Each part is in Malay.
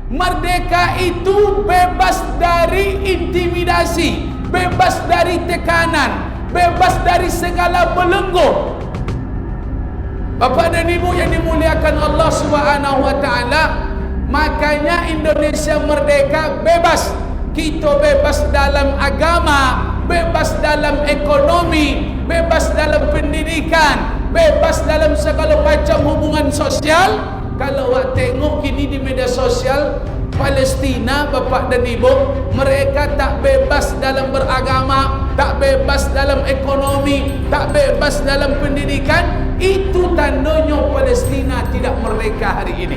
Merdeka itu bebas dari intimidasi, bebas dari tekanan, bebas dari segala belenggu. Bapak dan Ibu yang dimuliakan Allah Subhanahu wa taala, makanya Indonesia merdeka bebas. Kita bebas dalam agama, bebas dalam ekonomi, bebas dalam pendidikan, bebas dalam segala macam hubungan sosial. Kalau awak tengok kini di media sosial Palestina, Bapak dan Ibu, mereka tak bebas dalam beragama, tak bebas dalam ekonomi, tak bebas dalam pendidikan. Itu tandanya Palestina tidak merdeka hari ini.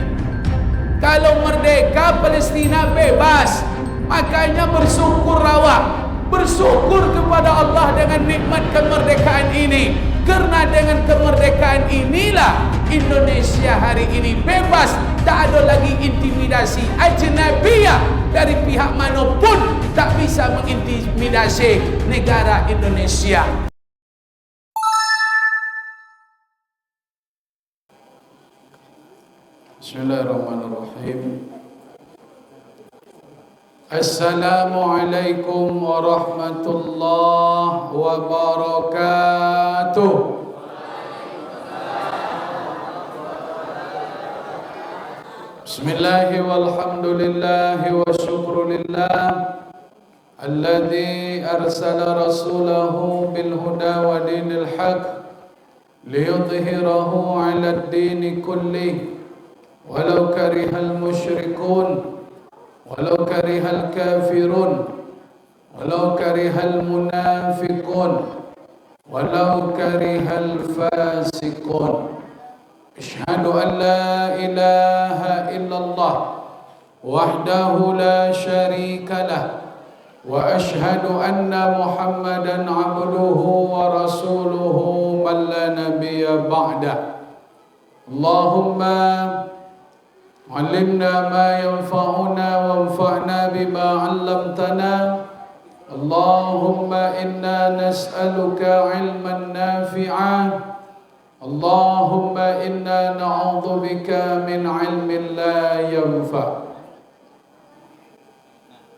Kalau merdeka, Palestina bebas. Makanya bersyukur awak, bersyukur kepada Allah dengan nikmat kemerdekaan ini. Karena dengan kemerdekaan inilah Indonesia hari ini bebas, tak ada lagi intimidasi ajnabiyah dari pihak manapun, tak bisa mengintimidasi negara Indonesia. Bismillahirrahmanirrahim. Assalamualaikum warahmatullahi wabarakatuh. Bismillahi walhamdulillahi wa syukrulillah alladzi arsala rasulahu bil huda wa dinil haq liyudhhirahu 'ala ad-din kullih walau karihal musyrikun walau karihal kafirun walau karihal munafiqun walau karihal fasiqun. Asyhadu an la ilaha illallah wahdahu la syarika lah wa asyhadu anna Muhammadan abduhu wa rasuluhu man la nabiyya ba'da. Allahumma علمنا ما ينفعنا وانفعنا بما علمتنا. اللهم إنا نسألك علما نافعا. اللهم إنا نعوذ بك من علم لا ينفع.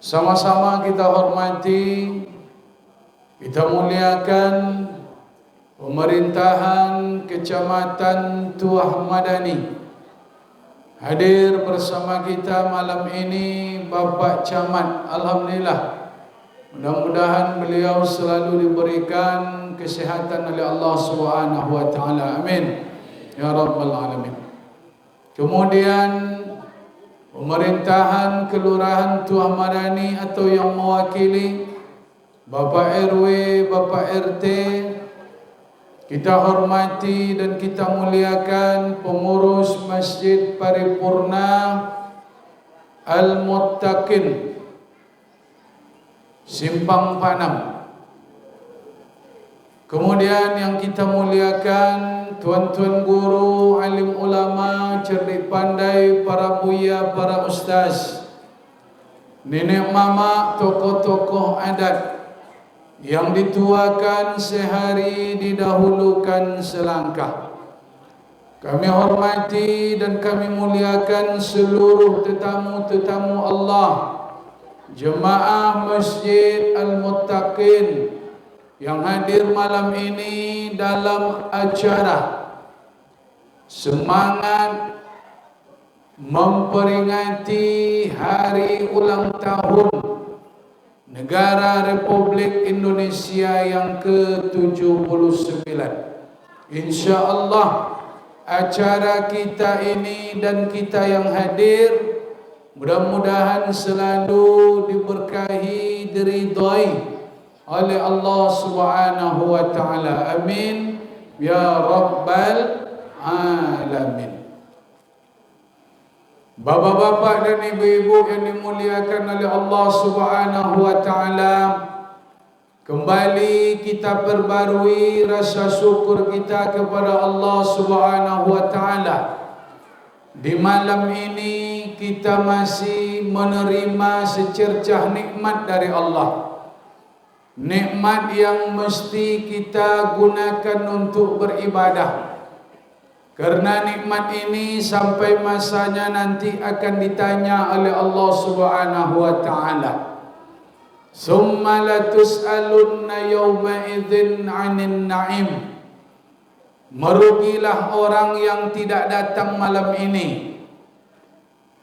Sama-sama kita hormati, kita muliakan pemerintahan Kecamatan Tuah Madani. Hadir bersama kita malam ini Bapak Camat. Alhamdulillah, mudah-mudahan beliau selalu diberikan kesihatan oleh Allah Subhanahu wa taala. Amin ya rabbal alamin. Kemudian pemerintahan Kelurahan Tuah Madani atau yang mewakili Bapak RW, Bapak RT, kita hormati dan kita muliakan pengurus Masjid Paripurna Al-Muttaqin Simpang Panam. Kemudian yang kita muliakan tuan-tuan guru, alim ulama, cerdik pandai, para buya, para ustaz, nenek mama, tokoh-tokoh adat yang dituakan sehari didahulukan selangkah. Kami hormati dan kami muliakan seluruh tetamu-tetamu Allah, jemaah Masjid Al-Muttaqin yang hadir malam ini dalam acara semangat memperingati hari ulang tahun Negara Republik Indonesia yang ke-79. InsyaAllah acara kita ini dan kita yang hadir mudah-mudahan selalu diberkahi, diridhai oleh Allah Subhanahu wa taala. Amin ya rabbal alamin. Bapak-bapak dan ibu-ibu yang dimuliakan oleh Allah Subhanahu wa taala, kembali kita perbarui rasa syukur kita kepada Allah Subhanahu wa taala. Di malam ini kita masih menerima secercah nikmat dari Allah. Nikmat yang mesti kita gunakan untuk beribadah. Karena nikmat ini sampai masanya nanti akan ditanya oleh Allah Subhanahu wa taala. Summa latus'alunna yawma idzin 'anil na'im. Merugilah orang yang tidak datang malam ini.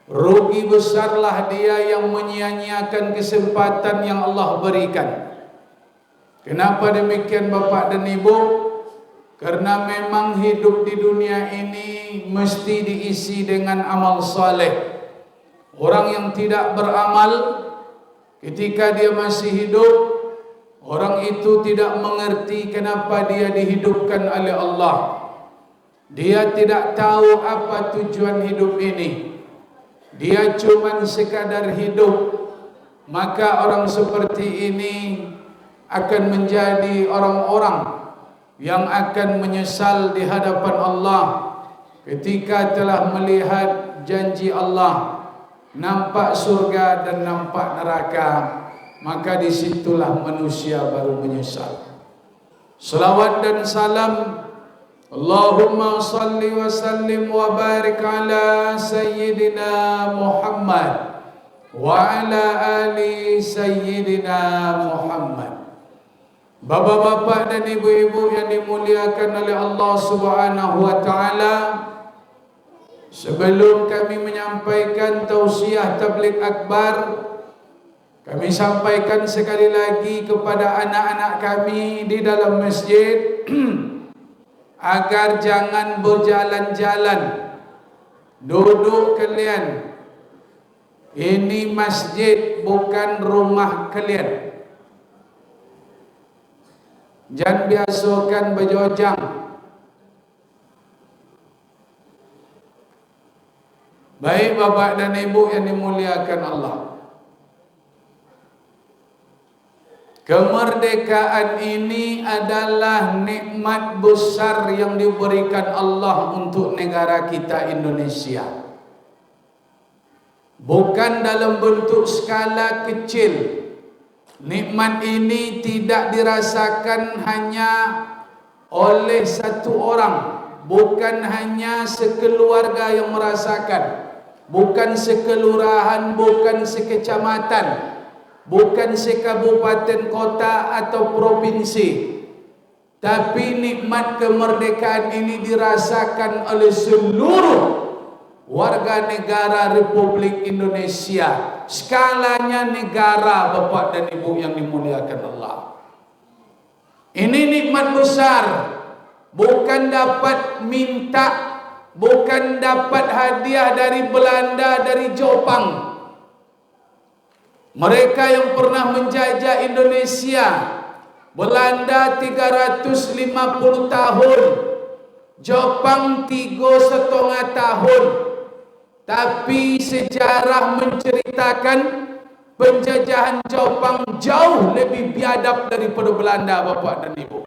Rugi besarlah dia yang menyia-nyiakan kesempatan yang Allah berikan. Kenapa demikian Bapak dan Ibu? Karena memang hidup di dunia ini mesti diisi dengan amal saleh. Orang yang tidak beramal ketika dia masih hidup, orang itu tidak mengerti kenapa dia dihidupkan oleh Allah. Dia tidak tahu apa tujuan hidup ini. Dia cuma sekadar hidup. Maka orang seperti ini akan menjadi orang-orang yang akan menyesal di hadapan Allah ketika telah melihat janji Allah, nampak surga dan nampak neraka. Maka disitulah manusia baru menyesal. Salawat dan salam, Allahumma salli wa sallim wa barik ala Sayyidina Muhammad wa ala ali Sayyidina Muhammad. Bapak-bapak dan ibu-ibu yang dimuliakan oleh Allah Subhanahu wa taala, sebelum kami menyampaikan tausiah tabligh akbar, kami sampaikan sekali lagi kepada anak-anak kami di dalam masjid agar jangan berjalan-jalan. Duduk kalian. Ini masjid bukan rumah kalian. Jangan biasakan berjojang. Baik Bapak dan Ibu yang dimuliakan Allah, kemerdekaan ini adalah nikmat besar yang diberikan Allah untuk negara kita Indonesia. Bukan dalam bentuk skala kecil. Nikmat ini tidak dirasakan hanya oleh satu orang, bukan hanya sekeluarga yang merasakan, bukan sekelurahan, bukan sekecamatan, bukan sekabupaten kota atau provinsi. Tapi nikmat kemerdekaan ini dirasakan oleh seluruh warga negara Republik Indonesia. Skalanya negara Bapak dan Ibu yang dimuliakan Allah. Ini nikmat besar. Bukan dapat minta, bukan dapat hadiah dari Belanda, dari Jepang. Mereka yang pernah menjajah Indonesia, Belanda 350 tahun, Jepang 3,5 tahun. Tapi sejarah menceritakan penjajahan Jepang jauh lebih biadab daripada Belanda Bapak dan Ibu.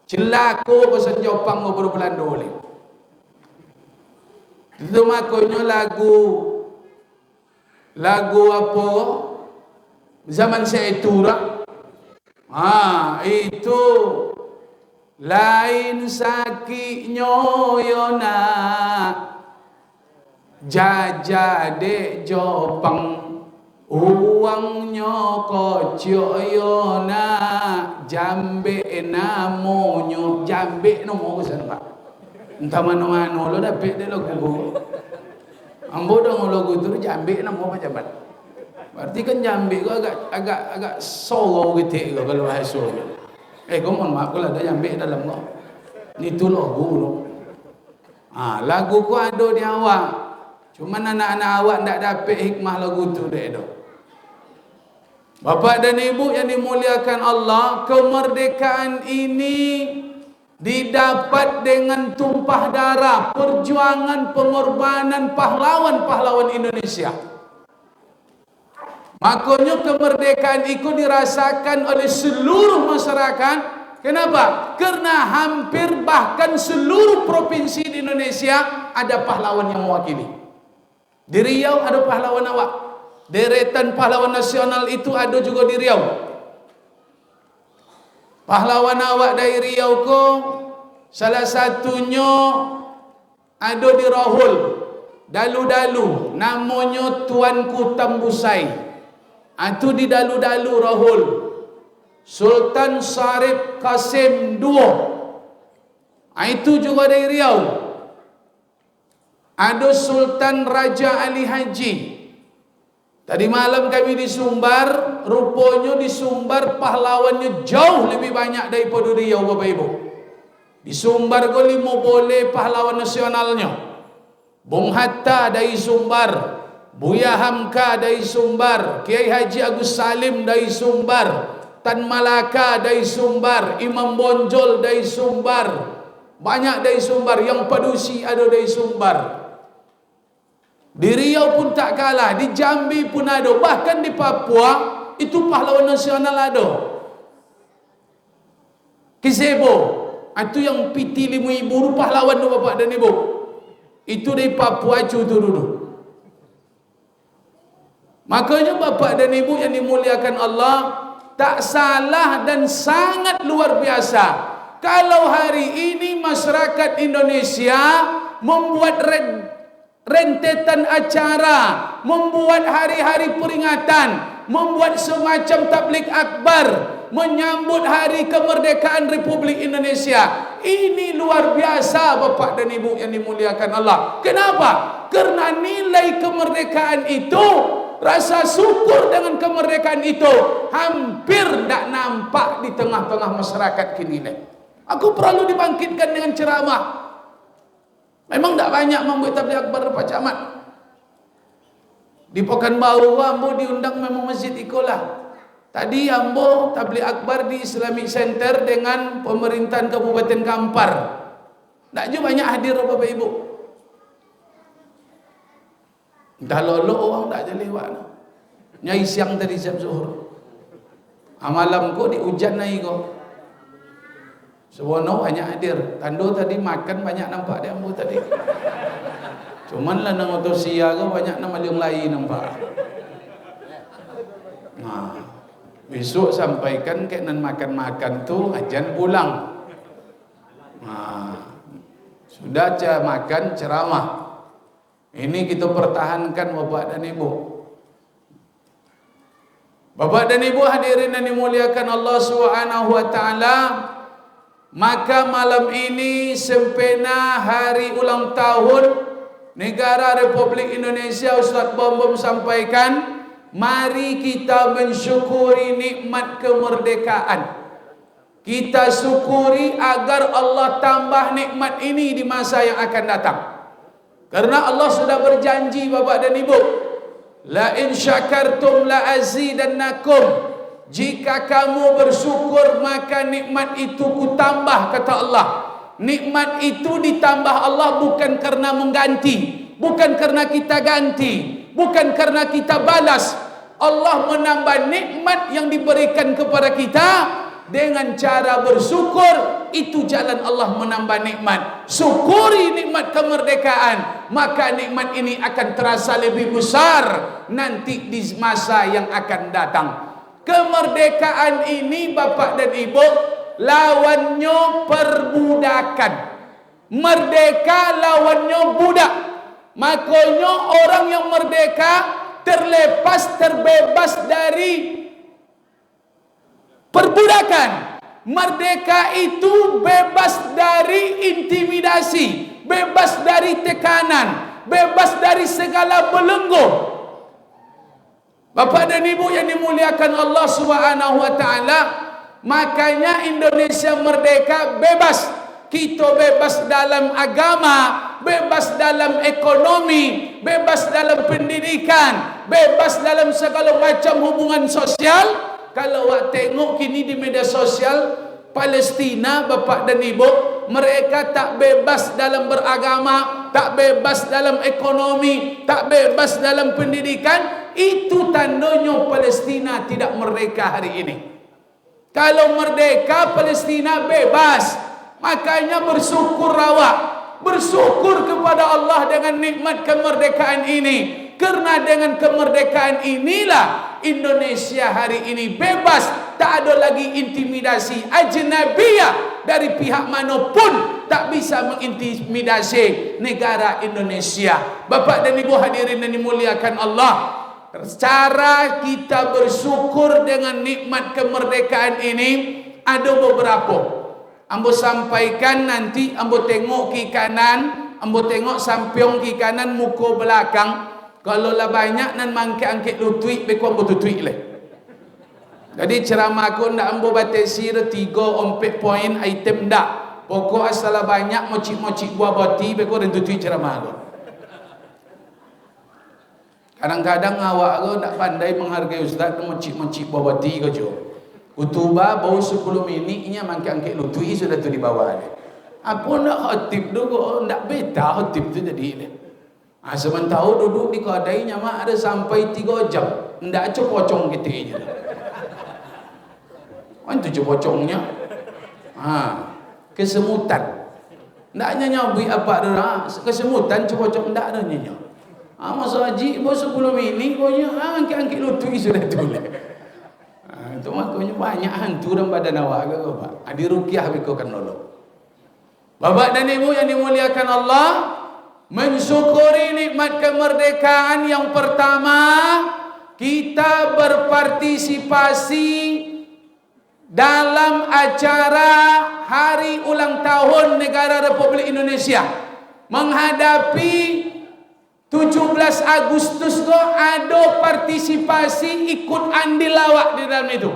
Celaka pasal Jepang daripada Belanda boleh. Itu makanya lagu apa zaman saya itu itu lain sakitnya yona jajah dek Jepang uangnya kocok yona jambe namonyo jambe nomo kesan Pak entah mana-mana lo dapat dek lagu ambo dong lagu itu jambe namo pejabat berarti kan jambe ko agak solo gitu kalau bahasa kau mohon maaf kalau ada jambe dalam ko itu lagu lo lagu ko ada di awak. Cuma anak-anak awak tidak dapat hikmah lagu itu dek do. Bapak dan Ibu yang dimuliakan Allah, kemerdekaan ini didapat dengan tumpah darah, perjuangan, pengorbanan pahlawan-pahlawan Indonesia. Makanya kemerdekaan itu dirasakan oleh seluruh masyarakat. Kenapa? Karena hampir bahkan seluruh provinsi di Indonesia ada pahlawan yang mewakili. Di Riau ada pahlawan awak. Deretan pahlawan nasional itu ada juga di Riau. Pahlawan awak dari Riau ko salah satunya ada di Rahul, dalu-dalu, namanya Tuanku Tambusai. Itu di dalu-dalu Rahul. Sultan Syarif Qasim II, itu juga dari Riau. Ada Sultan Raja Ali Haji. Tadi malam kami di Sumbar, rupanya di Sumbar pahlawannya jauh lebih banyak daripada Riau, Bapak Ibu. Di Sumbar ko 5 boleh pahlawan nasionalnya. Bung Hatta dari Sumbar, Buya Hamka dari Sumbar, Kiai Haji Agus Salim dari Sumbar, Tan Malaka dari Sumbar, Imam Bonjol dari Sumbar, banyak dari Sumbar, yang Padusi ada dari Sumbar. Di Riau pun tak kalah, di Jambi pun ada, bahkan di Papua itu pahlawan nasional ada. Kisebo, itu yang piti 5,000 pahlawan tu Bapak dan Ibu. Itu dari Papua itu dulu. Makanya Bapak dan Ibu yang dimuliakan Allah, tak salah dan sangat luar biasa kalau hari ini masyarakat Indonesia membuat rentetan acara, membuat hari-hari peringatan, membuat semacam tabligh akbar menyambut hari kemerdekaan Republik Indonesia. Ini luar biasa Bapak dan Ibu yang dimuliakan Allah. Kenapa? Karena nilai kemerdekaan itu, rasa syukur dengan kemerdekaan itu hampir tak nampak di tengah-tengah masyarakat kini. Aku perlu dibangkitkan dengan ceramah. Memang tak banyak membuat tabligh akbar Pak Camat. Di Pekanbaru ambo diundang memang masjid ikolah. Tadi ambo tabligh akbar di Islamic Center dengan pemerintahan Kabupaten Kampar. Tak juga banyak hadir Bapak Ibu. Dah lolo orang tak jadi lewat. Nyai siang tadi jam zuhur. Malam ko di hujan naik ko. Sewono banyak hadir. Tando tadi makan banyak nampak dia ambo tadi. Cuman lah nang otosia ko banyak nama yang lain nampak. Nah, besok sampaikan ke nan makan-makan tu ajan pulang. Nah, sudah makan ceramah. Ini kita pertahankan Bapak dan Ibu. Bapak dan Ibu hadirin yang dimuliakan Allah Subhanahu wa taala, maka malam ini sempena hari ulang tahun Negara Republik Indonesia, Ustaz Bom sampaikan, mari kita mensyukuri nikmat kemerdekaan. Kita syukuri agar Allah tambah nikmat ini di masa yang akan datang. Karena Allah sudah berjanji Bapak dan Ibu, la in syakartum la azidannakum. Jika kamu bersyukur maka nikmat itu ku tambah, kata Allah. Nikmat itu ditambah Allah bukan karena mengganti, bukan karena kita ganti, bukan karena kita balas. Allah menambah nikmat yang diberikan kepada kita dengan cara bersyukur. Itu jalan Allah menambah nikmat. Syukuri nikmat kemerdekaan, maka nikmat ini akan terasa lebih besar nanti di masa yang akan datang. Kemerdekaan ini Bapak dan Ibu, lawannya perbudakan. Merdeka lawannya budak. Makanya orang yang merdeka terlepas, terbebas dari perbudakan. Merdeka itu bebas dari intimidasi, bebas dari tekanan, bebas dari segala belenggu. Bapak dan Ibu yang dimuliakan Allah Subhanahu wa taala, makanya Indonesia merdeka bebas. Kita bebas dalam agama, bebas dalam ekonomi, bebas dalam pendidikan, bebas dalam segala macam hubungan sosial. Kalau awak tengok kini di media sosial Palestina, Bapak dan Ibu, mereka tak bebas dalam beragama, tak bebas dalam ekonomi, tak bebas dalam pendidikan. Itu tandanya Palestina tidak merdeka hari ini. Kalau merdeka, Palestina bebas. Makanya bersyukur awak, bersyukur kepada Allah dengan nikmat kemerdekaan ini. Karena dengan kemerdekaan inilah Indonesia hari ini bebas. Tak ada lagi intimidasi ajnabiyah dari pihak manapun tak bisa mengintimidasi negara Indonesia. Bapak dan Ibu hadirin yang dimuliakan Allah, cara kita bersyukur dengan nikmat kemerdekaan ini ada beberapa. Ambo sampaikan nanti, ambo tengok ke kanan, ambo tengok sampiong ke kanan, muka belakang. Kalau lah banyak nan mangke-angkit lutui, beko ambo tutui le. Jadi ceramah aku ndak ambo batasi 3-4 poin item ndak. Pokok asal banyak mocik-mocik buah boti, beko dan tutui ceramah aku. Kadang-kadang awak aku tak pandai menghargai ustaz, mocik-mocik buah boti kau jo. Utubah bau 10 minitnya mangke-angkit lutui sudah tu di bawah dia. Apa nak khatib dulu, ndak beta khatib tu jadi dia. Sementara duduk di kedai nyamak ada sampai 3 jam. Ndak aja pocong kita je. Itu je pocongnya. Kesemutan. Ndak nyabui apa dah. Kesemutan je pocong ndak ada nyonya. Masa haji bau 10 minit punya angkit-angkit lutui sudah tulis. Itu makanya banyak hantu dalam badan awak ke Bapak. Di ruqyah beko kan nolong. Bapak dan Ibu yang dimuliakan Allah, mensyukuri nikmat kemerdekaan yang pertama, kita berpartisipasi dalam acara hari ulang tahun negara Republik Indonesia. Menghadapi 17 Agustus kok ada partisipasi ikut andil awak di dalam itu.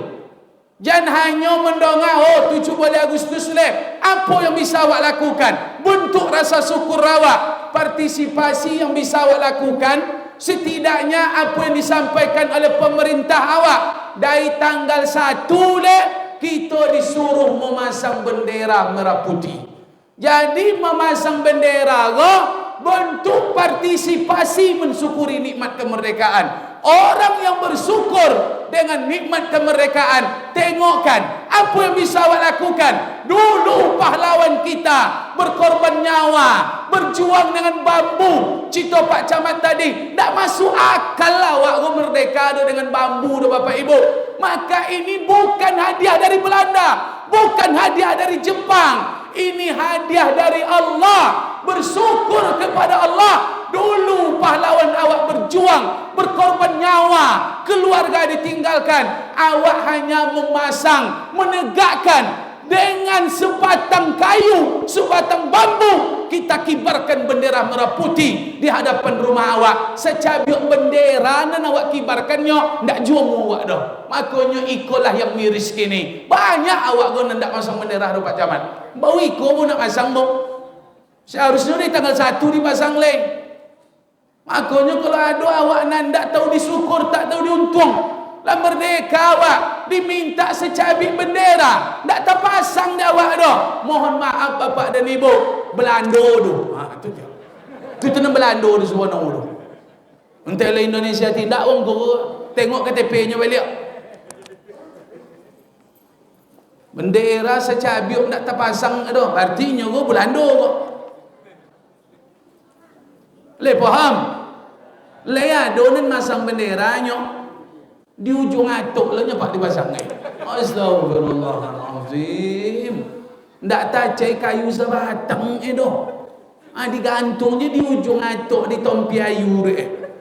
Jangan hanya mendongak 17 Agustus le. Apa yang bisa awak lakukan? Bentuk rasa syukur awak. Partisipasi yang bisa awak lakukan, setidaknya apa yang disampaikan oleh pemerintah awak. Dari tanggal 1 le, kita disuruh memasang bendera merah putih. Jadi memasang bendera kok bentuk partisipasi mensyukuri nikmat kemerdekaan. Orang yang bersyukur dengan nikmat kemerdekaan, tengokkan apa yang bisa awak lakukan. Dulu pahlawan kita berkorban nyawa, berjuang dengan bambu. Cito Pak Camat tadi, tak masuk akal lah awak merdeka dengan bambu dah Bapak Ibu. Maka ini bukan hadiah dari Belanda, bukan hadiah dari Jepang. Ini hadiah dari Allah. Bersyukur kepada Allah. Dulu pahlawan awak berjuang, berkorban nyawa, keluarga ditinggalkan. Awak hanya memasang, menegakkan dengan sebatang kayu, sebatang bambu. Kita kibarkan bendera merah putih di hadapan rumah awak. Secabik bendera nan awak kibarkannya, ndak jual awak dah. Makanya ikolah yang miris kini. Banyak awak guna ndak pasang bendera Pak Camat. Bau iko pun nak pasang bau. Seharusnya ni tanggal 1 dipasang le. Makanya kalau ada awak nan tak tahu disyukur, tak tahu diuntung, lah merdeka awak diminta secabik bendera, tak terpasang dah awak dah. Mohon maaf Bapak dan Ibu, Belanda tu. Itu je. Itu tenang Belanda tu semua nama tu. Entahlah Indonesia tidak orang tu tengok KTP-nya balik. Bendera secabik tak terpasang dah. Artinya tu Belanda tu. Le faham? Le ada nan masang benderanya di ujung atuk lah nyepak dipasang ni. Astagfirullahalazim. Ndak tacai kayu sebatang doh. Digantung je di ujung atuk di tompi ayu deh.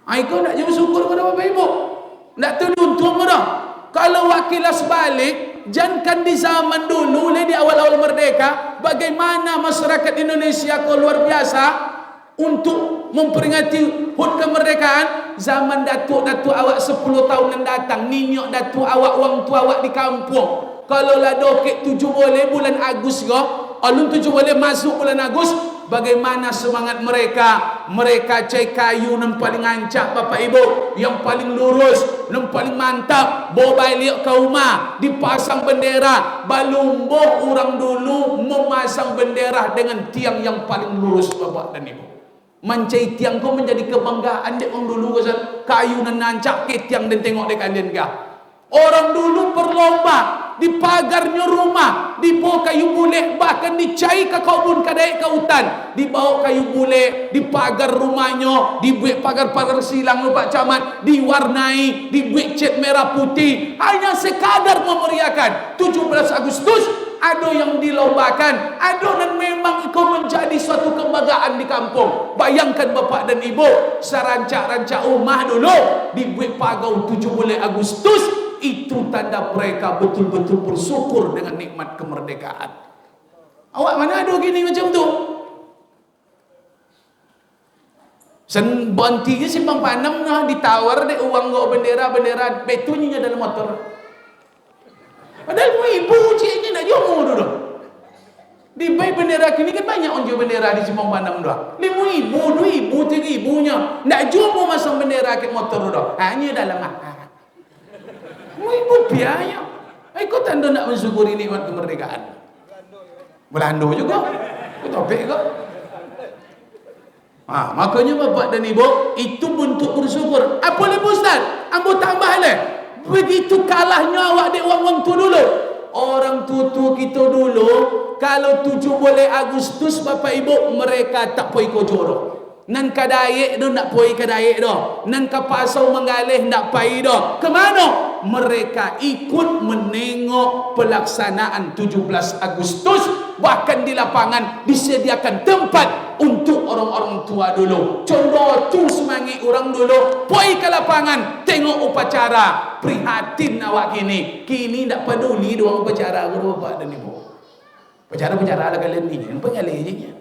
Kau nak jauh syukur kepada Bapak Ibu. Ndak teruntung dah. Kalau wakilah sebalik, jangan di zaman dulu di awal-awal merdeka, bagaimana masyarakat Indonesia kau luar biasa untuk memperingati HUT kemerdekaan. Zaman datuk-datuk awak 10 tahun yang datang, ninyok datuk awak, orang tua awak di kampung, kalau lah dokek 7 boleh bulan Agustus kau, alun 7 boleh masuk bulan Agustus. Bagaimana semangat mereka? Mereka cai kayu yang paling ancak Bapak Ibu, yang paling lurus, yang paling mantap. Bawa balik ke rumah, dipasang bendera. Balumboh orang dulu memasang bendera dengan tiang yang paling lurus Bapak dan Ibu. Mancai tiang kau menjadi kebanggaan dek orang dulu kesan. Kayu nan nancak ke tiang dan tengok dek kalian kah. Orang dulu berlomba di pagarnya rumah, dibawa kayu bule, bahkan dicai ke kebun kadai ke hutan, dibawa kayu bule di pagar rumahnya, dibuat pagar-pagar silang Pak Camat, diwarnai, dibuat cat merah putih, hanya sekadar memeriahkan 17 Agustus. ada yang dilombakan, ada yang memang itu menjadi suatu kebanggaan di kampung. Bayangkan bapak dan ibu, serancak-rancak rumah dulu dibuat pagau 17 Agustus, itu tanda mereka betul-betul bersyukur dengan nikmat kemerdekaan. Awak mana ada gini macam tu? Sen bantinya simpang panam nah ditawar deh uang go bendera betunya dalam motor. Padahal mu ibu ciknya nak jomo dulu. Di bayi bendera kini kan banyak unjuk bendera di simpang panam dah. Limu ibu, dua ibu, tiga ibunya nak jomo masang bendera ke motor dah. Hanya dalam mu ibu biaya. Ikut tanda nak mensyukuri nikmat kemerdekaan. Belanda juga. Topik kok. Makanya bapak dan ibu, itu bentuk bersyukur. Apa lagi Ustaz? Ambo tambah leh. Begitu kalahnya awak dek wang-wang tu dulu. Orang tutu kita dulu, kalau 17 Agustus bapak ibu, mereka tak poi kojoro. Nan kadayek dah nak poi kadayek dah. Nan kapasau menggalih nak pai dah. Kemana? Mereka ikut menengok pelaksanaan 17 Agustus. Bahkan di lapangan disediakan tempat untuk orang-orang tua dulu. Contoh tu semangat orang dulu. Poi ke lapangan, tengok upacara. Prihatin awak kini. Kini tak peduli doang upacara guru bapak dan ibu. Upacara-upacara ala kalian ni. Nampak ngalih je nya.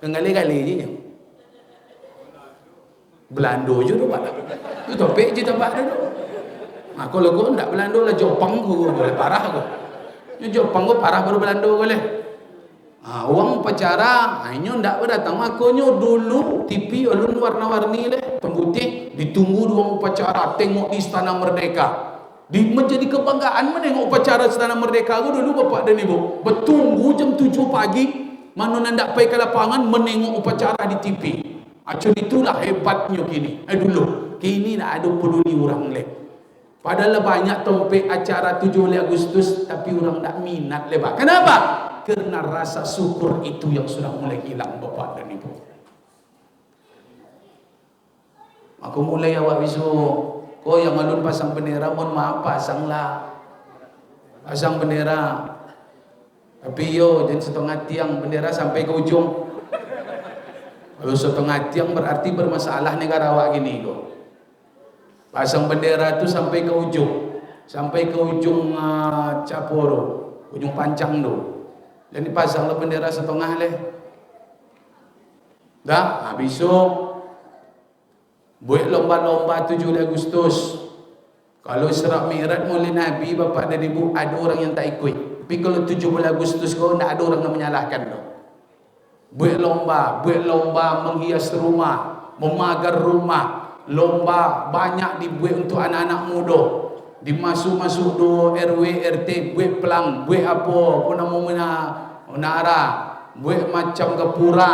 Ngalih-ngalih je nya. Belanda je tu pada. Tu topik je tempat dia tu. Kalau kau tak Belanda lah Jepang kau boleh parah kau. Jepang kau parah baru Belanda boleh. Uang upacara, hanya ndak berdatang makonyo dulu TV ulun warna-warni leh, pembutih ditunggu dua upacara, tengok di Istana Merdeka. Menjadi kebanggaan menengok upacara Istana Merdeka dulu bapak dan ibu. Bertunggu jam 7 pagi, mana ndak pergi ke lapangan menengok upacara di TV. Acun itulah hebatnya kini. Dulu, kini nak ada peduli orang leh. Padahal banyak topik acara 17 Agustus tapi orang tak minat lebar. Kenapa? Karena rasa syukur itu yang sudah mulai hilang bapak dan ibu. Aku mulai awak bisu. Kau yang alun pasang bendera, mohon maaf pasanglah. Pasang bendera. Tapi yo jangan setengah tiang bendera sampai ke ujung. Kalau setengah tiang berarti bermasalah negara awak gini kok. Pasang bendera itu sampai ke ujung. Sampai ke ujung Caporo. Ujung Pancang tu. Jadi pasanglah bendera setengah leh. Dah, habis tu buat lomba-lomba 7 Agustus. Kalau Isra Mi'raj mulai Nabi, bapak dan ibu, ada orang yang tak ikut. Tapi kalau 17 Agustus kau tak ada orang yang menyalahkan tu. Buat lomba menghias rumah, memagar rumah, lomba banyak dibuat untuk anak-anak muda. Dimasuk-masuk do RW RT buat pelang, buat apa pun nama menara, buat macam gapura,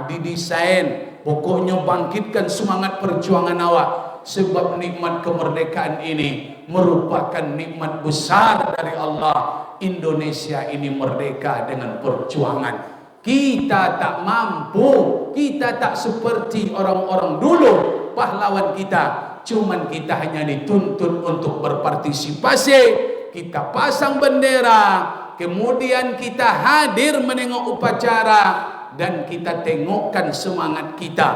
didesain. Pokoknya bangkitkan semangat perjuangan awak, sebab nikmat kemerdekaan ini merupakan nikmat besar dari Allah. Indonesia ini merdeka dengan perjuangan. Kita tak mampu, kita tak seperti orang-orang dulu pahlawan kita. Cuman kita hanya dituntut untuk berpartisipasi. Kita pasang bendera, kemudian kita hadir menengok upacara, dan kita tengokkan semangat kita.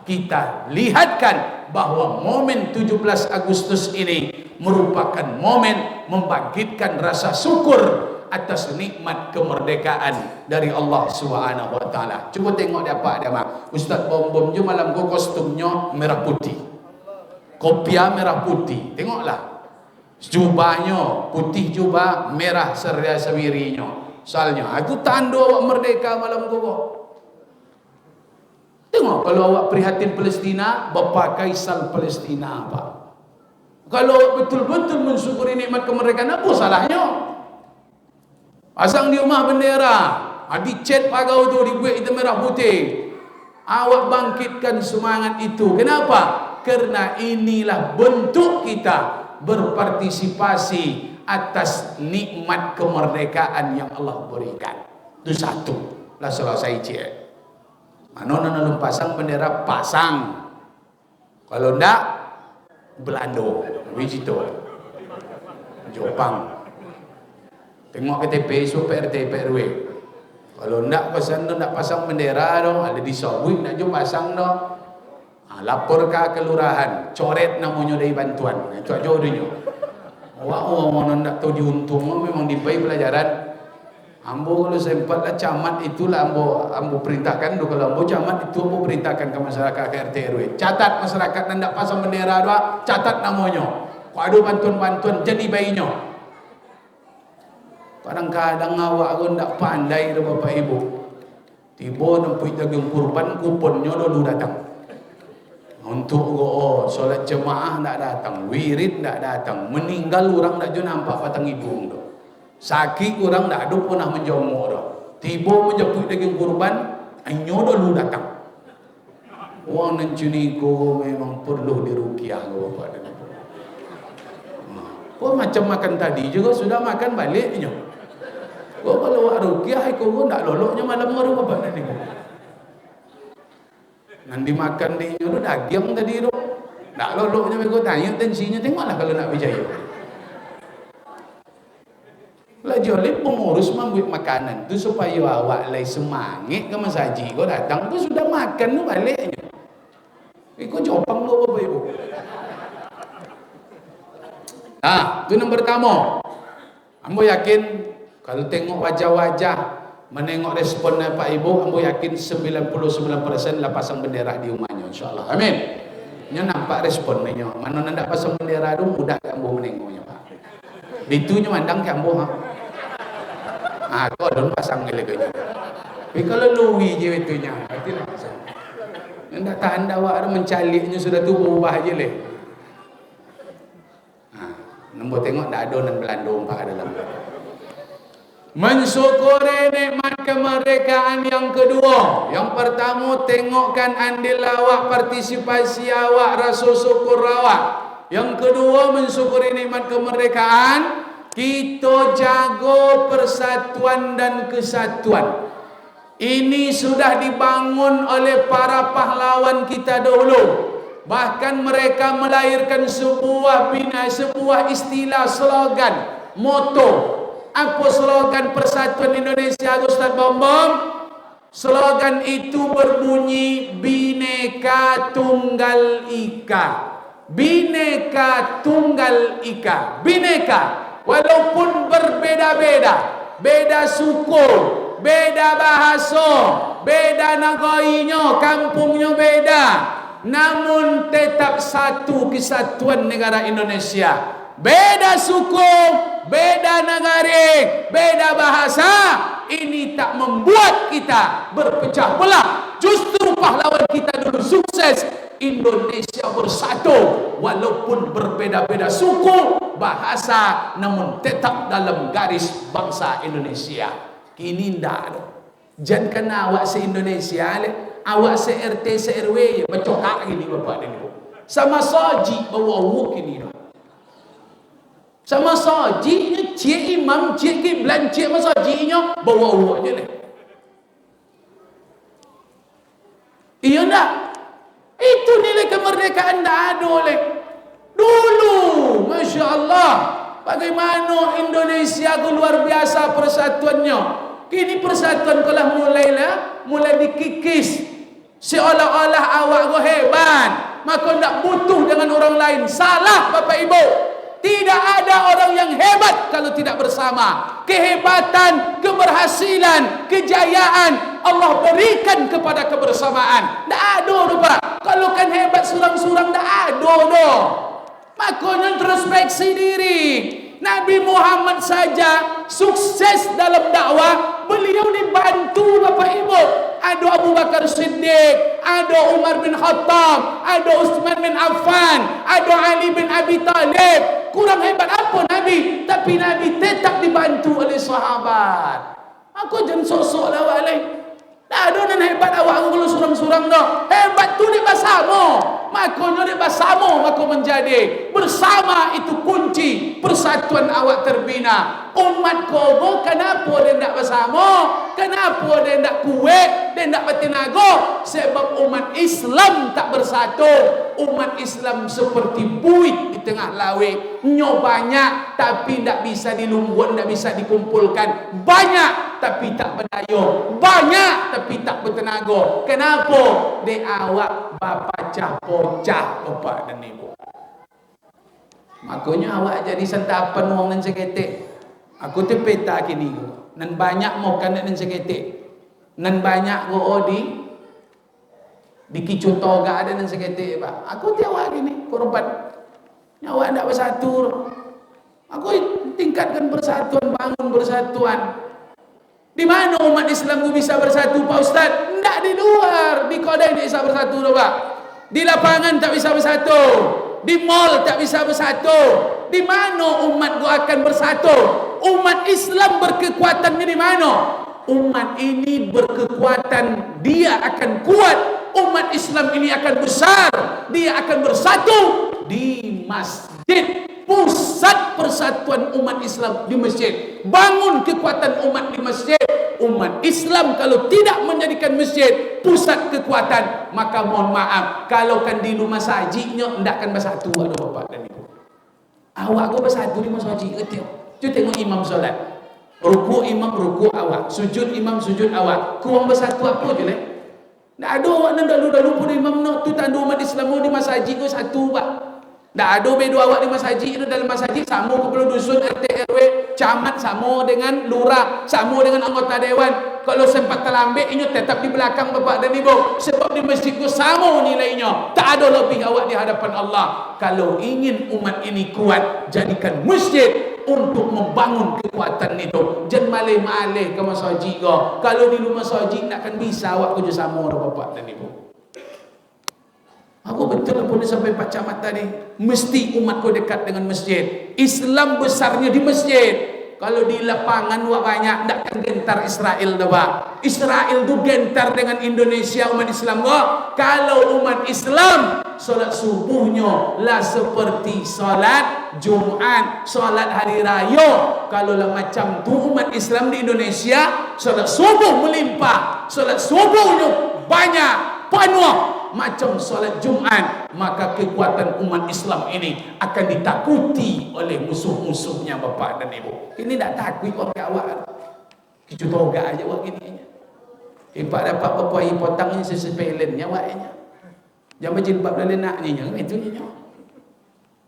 Kita lihatkan bahwa momen 17 Agustus ini merupakan momen membangkitkan rasa syukur atas nikmat kemerdekaan dari Allah Subhanahu wa taala. Cuba tengok dapat dia mak. Ustaz bom-bom je malam go kostumnya merah putih. Kopiah merah putih. Tengoklah. Jubahnya putih jubah, merah seria sewirinya. Soalnya itu tanda awak merdeka malam go. Tengok kalau awak prihatin Palestina, berpakai sal Palestina apa. Kalau betul-betul mensyukuri nikmat kemerdekaan, apa salahnya? Pasang di rumah bendera, dicet pagau tu dibuat hitam merah putih. Awak bangkitkan semangat itu. Kenapa? Karena inilah bentuk kita berpartisipasi atas nikmat kemerdekaan yang Allah berikan. Itu satu. Lah selesai cek. Mana nak pasang bendera, pasang. Kalau ndak, Belanda, begitu. Jepang. Tengok KTP, esok PRT, PRW. Kalau nak pasang tu, nak pasang bendera tu, ada disawit nak jom pasang tu. Lapor ke kelurahan, coret namanya dari bantuan. Itu aja orangnya. Orang nak tahu diuntung, memang dibayar pelajaran. Ambo kalau sempat lah camat itulah ambo perintahkan. Kalau ambo camat itu ambo perintahkan ke masyarakat ke RT RW. Catat masyarakat yang nak pasang bendera tu, catat namanya. Kalau ada bantuan-bantuan jadi bayinya. Kadang-kadang awak pun tak pandai tu Bapak Ibu. Tiba nampak daging kurban, kuponnya dulu datang. Untuk solat jemaah tak datang, wirid tak datang, meninggal orang tak jauh nampak batang hidung tu. Sakit orang tak ada pernah menjongok tu. Tiba menjemput daging kurban, anyo dulu datang. Orang nencuni ko memang perlu dirukiah ke Bapak dan Ibu. Kau macam makan tadi juga sudah makan baliknya. Kau kalau buat rukiah, kau tak loloknya malam baru Bapak dan Ibu. Nanti makan dia tu daging tadi tu. Tak loloknya mereka tanya tensinya, tengoklah kalau nak berjaya. Belajar oleh pengurus membuat makanan tu supaya awak lagi semangat ke masaji. Kau datang tu sudah makan tu baliknya. Kau jopang tu Bapak Ibu. Itu nombor pertama. Ambo yakin kalau tengok wajah-wajah, menengok respon Pak Ibu, ambo yakin 99% lah pasang bendera di rumahnya, insyaAllah. Amin. Nya nampak responnya. Mana nak pasang bendera tu mudah ke ambo menengoknya Pak. Ditunya mandang ke ambo ha. Kau don pasang lagi. Tapi kalau luwi je itunya, berarti lah pasang. Yang tak tahan awak ada mencaliknya sudah tu berubah je leh. Nombor tengok tak ada nan belandong Pak dalam. Mensyukuri nikmat kemerdekaan yang kedua. Yang pertama, tengokkan andil awak, partisipasi awak, rasa syukur awak. Yang kedua, mensyukuri nikmat kemerdekaan. Kita jaga persatuan dan kesatuan. Ini sudah dibangun oleh para pahlawan kita dahulu. Bahkan mereka melahirkan sebuah istilah, slogan, moto. Apa slogan Persatuan Indonesia Ustaz Bambang? Slogan itu berbunyi Bhinneka Tunggal Ika. Bhinneka Tunggal Ika. Bhinneka, walaupun berbeda-beda, beda suku, beda bahasa, beda negarinya, kampungnya beda, namun tetap satu kesatuan negara Indonesia. Beda suku, beda negara, beda bahasa, ini tak membuat kita berpecah belah. Justru pahlawan kita dulu sukses. Indonesia bersatu walaupun berbeda-beda suku, bahasa, namun tetap dalam garis bangsa Indonesia. Kini ndak. Jangan kena awak se-Indonesia, awak se-RT, se-RW, bercokak gini Bapak dan Ibu. Sama saji bawa wuk ini. Sama sajinya, cik imam, cik kiblan, cik masajinya, bawa uak je lah. Iya tak? Itu nilai kemerdekaan tak ada oleh. Dulu, Masya Allah, bagaimana Indonesia itu luar biasa persatuannya. Kini persatuan telah mulai dikikis. Seolah-olah awak itu hebat, maka tak butuh dengan orang lain. Salah Bapak Ibu. Tidak ada orang yang hebat kalau tidak bersama. Kehebatan, keberhasilan, kejayaan Allah berikan kepada kebersamaan. Tak ada Pak. Kalau kan hebat surang-surang, tak ada dah. Makanya introspeksi diri. Nabi Muhammad saja sukses dalam dakwah, beliau dibantu Bapak Ibu. Ada Abu Bakar Siddiq, ada Umar bin Khattab, ada Utsman bin Affan, ada Ali bin Abi Talib. Kurang hebat apa Nabi? Tapi Nabi tetap dibantu oleh sahabat. Aku jangan sok-sok lah awak lain. Tak ada yang hebat awak kalau surang-surang dah. Hebat tu dia bersama. Makanya dia bersama maka menjadi. Bersama itu kunci persatuan awak terbina. Umat kobo kenapa dia tidak bersama? Kenapa dia tidak kuat? Dia tidak bertenaga? Sebab umat Islam tak bersatu. Umat Islam seperti buih di tengah laut. Nyo banyak tapi tidak bisa dilungguan, tidak bisa dikumpulkan. Banyak tapi tak berdaya. Banyak tapi tak bertenaga. Kenapa? Dia awak pecah-pecah bapak dan ibu. Makanya awak jadi santapan wong nan seketik. Aku tu peta kini nan banyak makan nan seketik. Nan banyak go di kicutoga ada nan seketik pak. Aku tu awak kini korban. Awak ndak bersatu. Aku tingkatkan persatuan, bangun persatuan. Di mana umat Islam bisa bersatu Pak Ustaz? Ndak di luar, di kodai tak bisa bersatu dah Pak. Di lapangan tak bisa bersatu. Di mall tak bisa bersatu. Di mana umat gua akan bersatu? Umat Islam berkekuatannya di mana? Umat ini berkekuatan, dia akan kuat. Umat Islam ini akan besar, dia akan bersatu di masjid. Pusat persatuan umat Islam di masjid. Bangun kekuatan umat di masjid. Umat Islam kalau tidak menjadikan masjid pusat kekuatan, maka mohon maaf, kalau kan di rumah sajiknya tidak akan bersatu ada bapak dan ibu. Awak kau bersatu di rumah sajik ke tu tengok imam solat. Ruku imam ruku awak, sujud imam sujud awak. Kurang bersatu apa je leh? Tak ada awak nak dalu-dalu pun imam nak tu tanda umat Islam di masjid kau satu pak. Tak ada beda awak di masjid itu, dalam masjid sama kepala dusun, RT RW, camat sama dengan lurah, sama dengan anggota dewan. Kalau sempat terlambat ini tetap di belakang bapak dan ibu. Sebab di masjid itu sama nilainya. Tak ada lebih awak di hadapan Allah. Kalau ingin umat ini kuat, jadikan masjid untuk membangun kekuatan itu. Jangan malih-malih ke masjid. Kalau di rumah masjid tak akan bisa awak kerjasama dengan bapak dan ibu. Aku betul pun sampai Pak Camat tadi, mesti umat kau dekat dengan masjid. Islam besarnya di masjid. Kalau di lapangan wak banyak, tak akan gentar Israel dah Pak. Israel tu gentar dengan Indonesia umat Islam kok. Kalau umat Islam solat subuhnya lah seperti solat Jumat, solat hari raya. Kalau lah macam tu umat Islam di Indonesia, solat subuh melimpah, solat subuhnya banyak, penuh macam solat Jumat, maka kekuatan umat Islam ini akan ditakuti oleh musuh-musuhnya bapak dan ibu. Ini tak takut orang awak. Kita toga aja awak gini. Impak dapat bapak yang potangnya sesepelennya awaknya. Jangan jilbab dalam naknya itu nyo.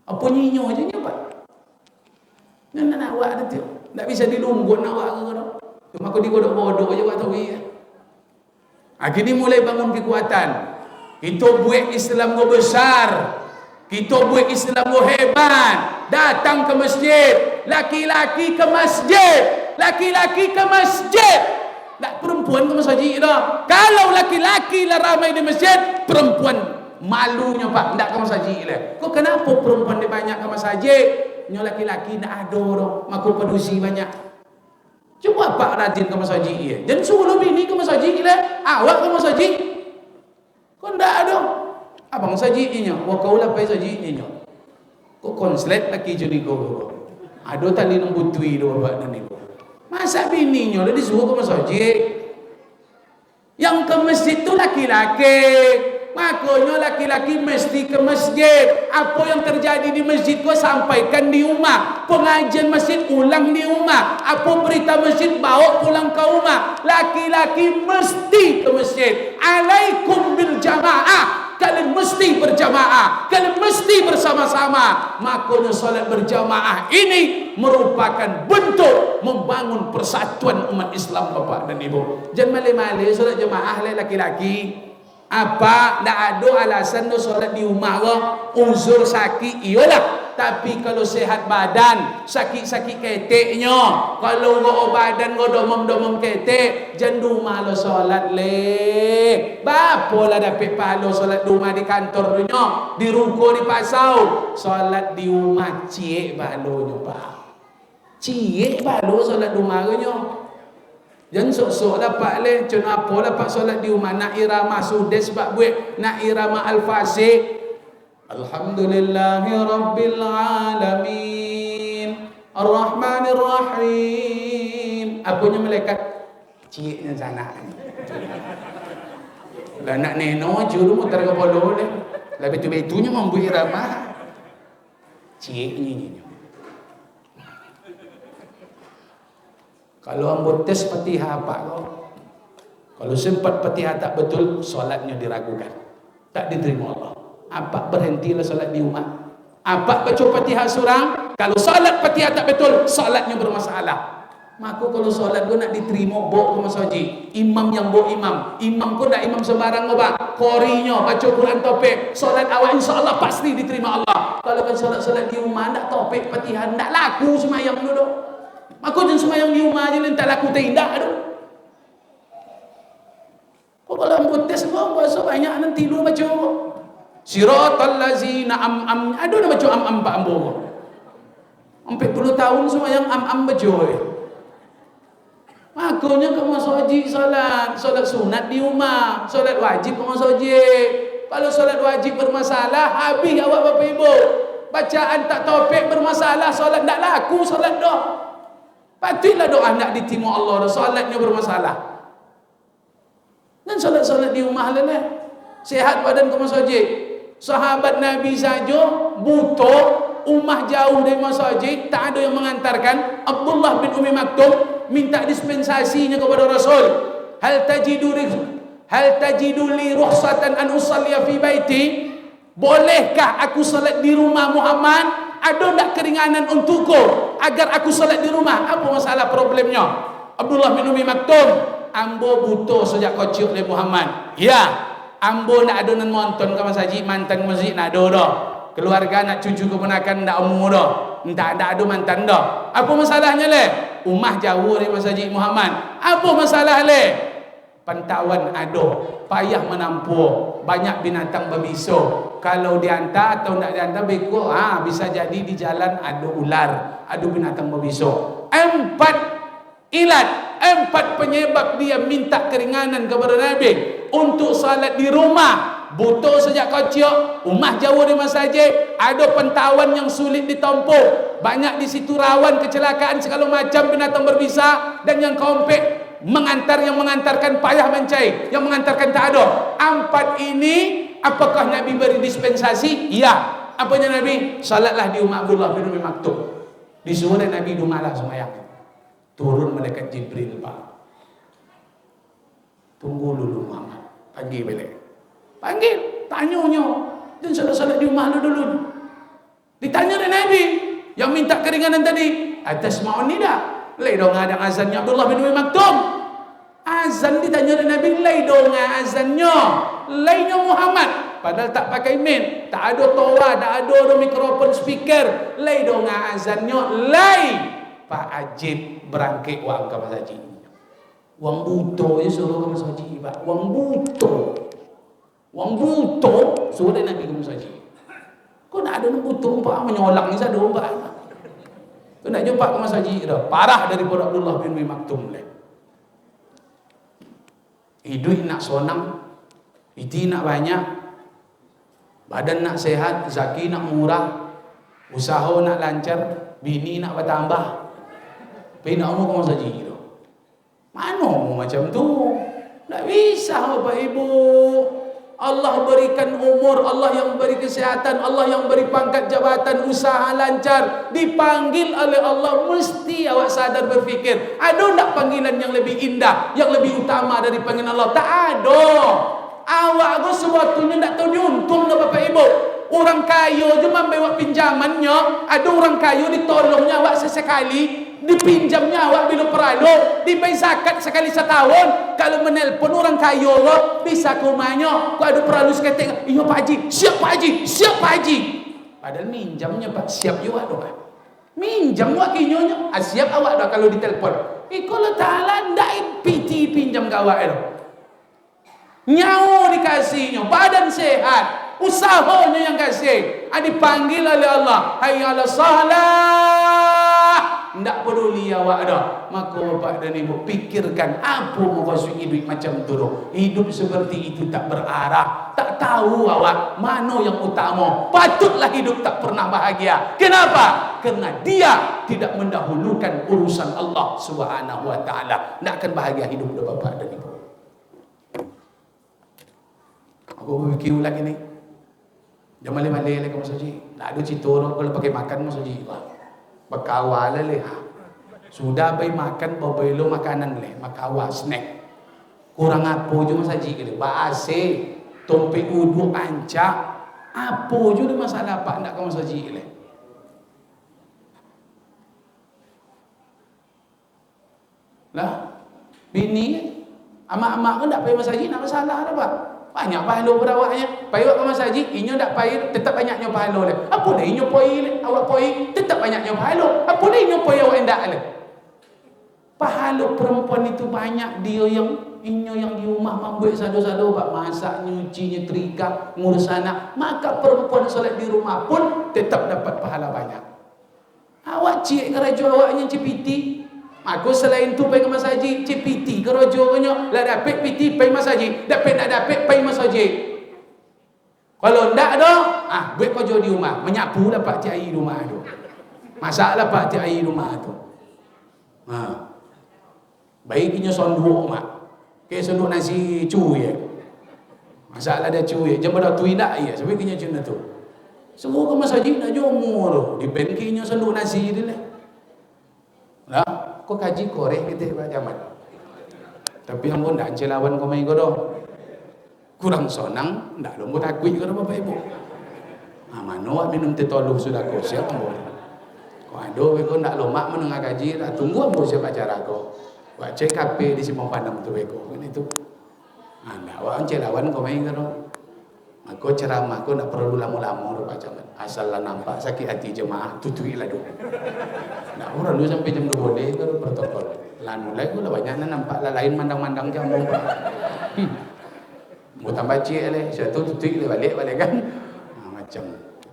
Apa nyo aja nya pak. Nan awak tu. Tak bisa dilunggun awak ke dah. Cuma aku digodok-godok aja awak tahu ya. Akhirnya mulai bangun kekuatan. Kita buat Islam go besar. Kita buat Islam go hebat. Datang ke masjid. Laki-laki ke masjid. Laki-laki ke masjid. Tak perempuan ke masjid dah. Kalau laki-laki lah ramai di masjid, perempuan malunya pak, tak ke masjid lah. Kok kenapa perempuan dia banyak ke masjid? Nyo laki-laki tak ada dah. Maku pedusi banyak. Cuba pak rajin ke masjid ya. Jangan suruh bini ke masjid lah. Awak ke masjid. Kau tak ada. Abang sajidnya, kau lah pai sajidnya. Kau konslet lagi jadi kau. Ada tali nembutui dua bapak dan ibu. Masa bininya dah disuruh ke masjid. Yang ke masjid tu laki-laki. Makanya laki-laki mesti ke masjid. Apa yang terjadi di masjid kau sampaikan di rumah. Pengajian masjid ulang di rumah. Apa berita masjid bawa pulang ke rumah. Laki-laki mesti ke masjid. Alaikum bil jamaah. Kalian mesti berjamaah. Kalian mesti bersama-sama. Makanya solat berjamaah ini merupakan bentuk membangun persatuan umat Islam bapak dan ibu. Jangan malih-malih solat jamaah laki-laki. Apa? Tak ada alasan tu solat di rumah ke? Uzur sakit, iyalah. Tapi kalau sehat badan, sakit-sakit keteknya. Kalau go badan go domom-domom ketek, jangan rumah lo solat le. Bapa lah dapat pahala solat di rumah di kantornya, di ruko di pasau. Solat di rumah cie pahalanya pak. Cie pahala solat di rumah nya. Jangan sok-sok dapat le. Cuma apa dapat solat di rumah nak irama sudes bak buat, nak irama al-fasih. Alhamdulillahi Rabbil Alamin Ar-Rahmanir Rahim. Apanya malaikat? Ciknya sana. Lah nak neno juru mutar ke polo deh. Lah betul-betulnya membuat irama. Ciknya ni. Kalau ambo tes Fatihah apa kau? Kalau sempat Fatihah tak betul, solatnya diragukan. Tak diterima Allah. Apa berhentilah solat di rumah. Apa baca Fatihah surang? Kalau solat Fatihah tak betul, solatnya bermasalah. Maka kalau solat gua nak diterima, bawa ke masjid. Imam yang bawa imam pun tak imam sembarang apa? Qorinya baca Quran topik. Solat awak insya-Allah pasti diterima Allah. Kalau kan solat di rumah tak topik Fatihah, tak laku sembahyang dulu. Maka jangan sembahyang di rumah je tak laku tindak tu. Kau kalau ambo tes gua puasa banyak nanti dulu baca. Siratal lazina aduh nak baca Pak ambo. 40 tahun sembahyang baca. Makanya ke masjid solat sunat di rumah, solat wajib ke masjid. Kalau solat wajib bermasalah, habis awak Bapak Ibu. Bacaan tak topik bermasalah, solat tak laku, solat dah. Patutlah doa nak diterima Allah, solatnya bermasalah. Dan solat-solat di rumah lah. Sehat badan ke masjid. Sahabat Nabi saja butuh, umah jauh dari masjid, tak ada yang mengantarkan. Abdullah bin Umi Maktum minta dispensasinya kepada Rasul. Hal tajidu li rukhsatan an usalliya fi baiti? Bolehkah aku salat di rumah Muhammad? Ada tak keringanan untukku agar aku salat di rumah? Apa masalah problemnya? Abdullah bin Umi Maktum, ambo butuh sejak kecil dari Muhammad. Ya, ambo nak ada nan monton ke masjid, mantan masjid nak ada dah. Keluarga nak cucu keponakan nak umur dah. Tak ada mantan dah. Apa masalahnya le? Umah jauh dari masjid Muhammad. Apa masalah le? Pantauan ada, payah menampung, banyak binatang berbisu. Kalau diantar atau tak diantar beko, bisa jadi di jalan ada ular, ada binatang berbisu. 4 penyebab dia minta keringanan kepada Nabi untuk salat di rumah. Butuh sejak kecil, rumah jauh dari masjid, ada pentauan yang sulit ditempuh, banyak di situ rawan kecelakaan segala macam, binatang berbisa, dan yang keempat yang mengantarkan payah mencari, yang mengantarkan tak ada. 4 ini apakah Nabi beri dispensasi? Ya. Apanya Nabi? Salatlah di rumah Abdullah bin Umi Maktum. Disuruh Nabi di rumah lah sembahyang. Turun malaikat Jibril, Pak. Tunggu dulu Muhammad. Panggil balik. Panggil, tanya-nya. Dan salat-salat di rumah dulu. Ditanya oleh Nabi yang minta keringanan tadi, atas ma'un ni dah. Lay dong ada azannya Abdullah bin Umi Maktum. Azan ditanya oleh Nabi, lay dong azannya. Laynya Muhammad. Padahal tak pakai min, tak ada toa, tak ada mikrofon speaker. Lay dong azannya, lay. Pak Ajib berangkit wang ke masjid. Wang butuh je suruh ke masjid, Pak. Wang butuh. Wang butuh suruh dia Nabi ke masjid. Kau nak ada butuh Pak menyolak ni sadu Pak. Kau nak jumpa ke masjid dah. Parah daripada Abdullah bin Umi Maktum le. Hidup nak sonang, iti nak banyak, badan nak sehat, zaki nak murah, usaha nak lancar, bini nak bertambah. Tapi nak umur ke masjid dah. Mana umur macam tu? Tak bisa Bapak Ibu. Allah berikan umur, Allah yang beri kesehatan, Allah yang beri pangkat jabatan, usaha lancar, dipanggil oleh Allah. Mesti awak sadar berfikir, ada tak panggilan yang lebih indah, yang lebih utama dari panggilan Allah? Tak ada. Awak tu sesuatunya tak tahu diuntung lah Bapak Ibu. Orang kaya je membawa pinjamannya, ada orang kaya ditolongnya awak sesekali, dipinjamnya awak bila perlu, dibayar zakat sekali setahun. Kalau menelpon orang kaya awak, bisa ke rumahnya, kau ada perlu seketik, iya Pak Haji, siap Pak Haji, siap Pak Haji. Padahal minjamnya Pak, siap juga doa. Minjam awak kinyonya, siap awak dah kalau ditelepon. Kalau ta'ala ndak piti pinjam ke awak dah. Nyawa dikasihnya, badan sehat, usahanya yang kasih. Dipanggil oleh Allah, hayya 'alas salah. ndak peduli awak dah. Maka bapak dan ibu pikirkan apa maksud hidup macam tu. Hidup seperti itu tak berarah. Tak tahu awak mana yang utama. Patutlah hidup tak pernah bahagia. Kenapa? Karena dia tidak mendahulukan urusan Allah Subhanahu wa taala. Ndak akan bahagia hidup dah bapak dan ibu. Aku berfikir lagi ni. Dia malih-malih lagi Mas Haji. Tak ada cerita orang kalau pakai makan Mas Haji. Berkawal leh. Sudah bayi makan berbelo makanan leh. Berkawal snack. Kurang apa je Mas Haji kena. Bahasa tompek uduk ancak. Apa je ada masalah apa nak ke Mas Haji leh. Lah. Bini amak-amak kan tak payah Mas Haji nak masalah dah pak. Banyak pahala berawaknya. Payah ke Mas Haji, inyo tak payah, tetap banyaknya pahala dia. Apa dah inyo poi le? Awak poi, tetap banyaknya pahala. Apa dah inyo poi awak endak le? Pahala perempuan itu banyak, dia yang inyo yang di rumah mambuik sado-sado bak masak, nyuci, nyetrika, ngurus anak. Maka perempuan solat di rumah pun tetap dapat pahala banyak. Awak cik kerja awaknya CPT. Aku selain tu pergi ke Mas Haji, CPT kerojonya lah dapat PT pergi Mas Haji, dapat nak dapat pergi Mas Haji. Kalau ndak dah, buat kerja di rumah, menyapu lah pak cik air rumah tu. Masaklah pak cik air rumah tu. Baiknya sonduk mak. Ke sonduk nasi cuy. Masalah dia cuy, jangan dah tui dak ya, sebaiknya macam tu. Semua ke Mas Haji nak jomor tu, di bengkinya sonduk nasi dia lah. Lah kau kaji korek kita pada zaman. Tapi yang pun dah celawan kau main kau kurang sonang, dah lombo takut kau bapak ibu. Mana awak minum teh toluh sudah kau siap kau. Kau ada kau nak lomak menengah kaji, tak tunggu ambo siap acara kau. Wak cek kape di Simpang Padang tu beko kan itu. Nak awak celawan kau main kau. Aku ceramah aku nak perlu lama-lama tu baca. Asal lah nampak sakit hati jemaah tutuilah dulu. Nak orang dulu sampai jam 2 deh baru protokol. Lanu lagi aku lah banyaknya nampak lah lain mandang-mandang jamu. Mau tambah cik leh, satu tutui le balik kan. Macam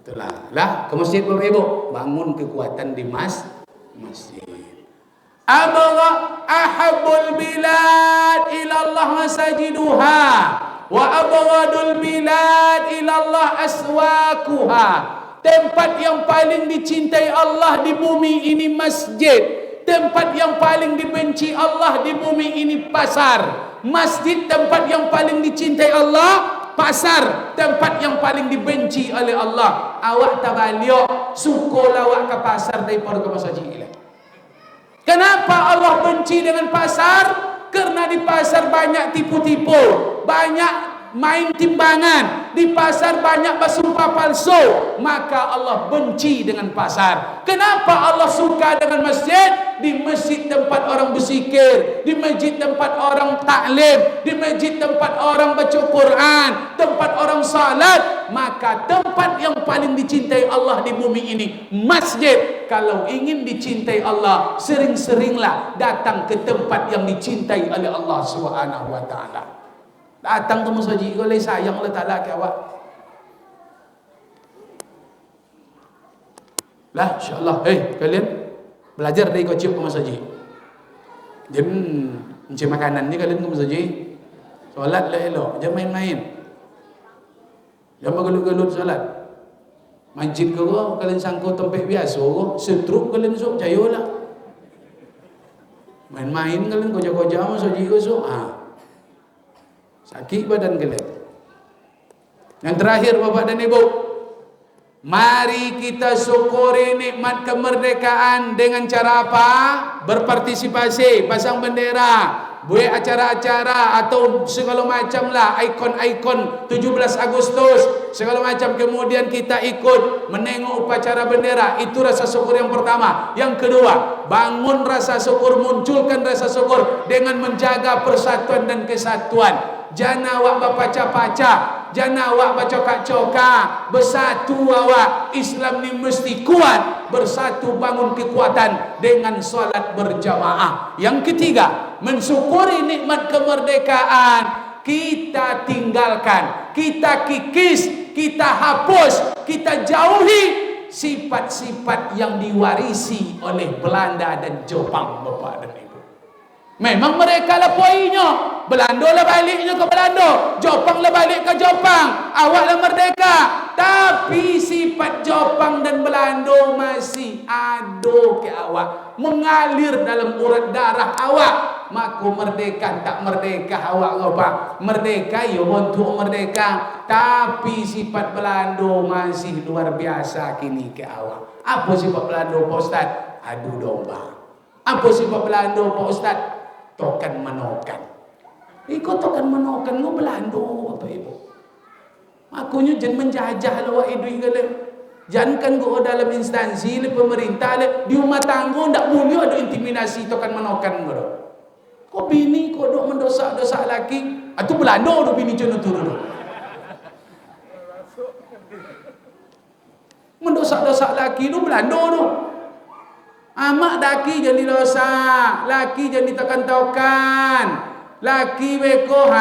itulah. Lah ke masjid Bapak Ibu, bangun kekuatan di masjid. Abgha ahabbul bilad ila Allah masajiduha. Wa abghadul bilad ila Allah aswaquha. Tempat yang paling dicintai Allah di bumi ini masjid. Tempat yang paling dibenci Allah di bumi ini pasar. Masjid tempat yang paling dicintai Allah, pasar tempat yang paling dibenci oleh Allah. Awak tabaliok suka lawak ke pasar daripada ke masjid. Kenapa Allah benci dengan pasar? Karena di pasar banyak tipu-tipu, banyak main timbangan, di pasar banyak bersumpah palsu, maka Allah benci dengan pasar. Kenapa Allah suka dengan masjid? Di masjid tempat orang berzikir, di masjid tempat orang taklim, di masjid tempat orang baca Quran, tempat orang salat, maka tempat yang paling dicintai Allah di bumi ini masjid. Kalau ingin dicintai Allah, sering-seringlah datang ke tempat yang dicintai oleh Allah Subhanahu wa taala. Datang ke masjid oleh sayang Allah Taala ke awak. Lah insya-Allah kalian belajar dari kocok ke masjid. Jangan mencari makanan ni kalian ke masjid. Solat lah elok, jangan main-main. Jangan gelut-gelut solat. Masjid ke kalian sangkut tempat biasa ke, setruk kalian sok cayolah. Main-main kalian koja-koja masjid ke sok. Sakit badan kalian. Yang terakhir Bapak dan Ibu, mari kita syukuri nikmat kemerdekaan dengan cara apa? Berpartisipasi, pasang bendera, buat acara-acara atau segala macam lah, ikon-ikon 17 Agustus, segala macam. Kemudian kita ikut menengok upacara bendera. Itu rasa syukur yang pertama. Yang kedua, bangun rasa syukur, munculkan rasa syukur dengan menjaga persatuan dan kesatuan. Jangan awak berpaca-paca, jangan awak baca coka, bersatu awak. Islam ni mesti kuat, bersatu bangun kekuatan dengan solat berjamaah. Yang ketiga, mensyukuri nikmat kemerdekaan. Kita tinggalkan, kita kikis, kita hapus, kita jauhi sifat-sifat yang diwarisi oleh Belanda dan Jepang, Bapak dan Ibu. Memang mereka lah poinnya. Belanda lah baliknya ke Belanda, Jepang lah balik ke Jepang. Awak lah merdeka. Tapi sifat Jepang dan Belanda masih ada ke awak, mengalir dalam urat darah awak. Maka merdeka tak merdeka awak apa? Merdeka ya untuk merdeka, tapi sifat Belanda masih luar biasa kini ke awak. Apa sifat Belanda Pak Ustaz? Adu domba. Apa sifat Belanda Pak Ustaz? Tokan menokan. Ikut tokan menokan ngo Belanda Bapak Ibu. Akunya jangan menjajah lah wak idui kala. Jangan kan go dalam instansi le pemerintah le di rumah tangga ndak boleh ada intimidasi tokan menokan ngo. Kok bini kok dok mendosak-dosak laki? Atu Belanda do bini jono turu. Mendosak-dosak laki tu Belanda tu. Amak daki jadi dosa, laki jadi tokan-tokan. Laki beko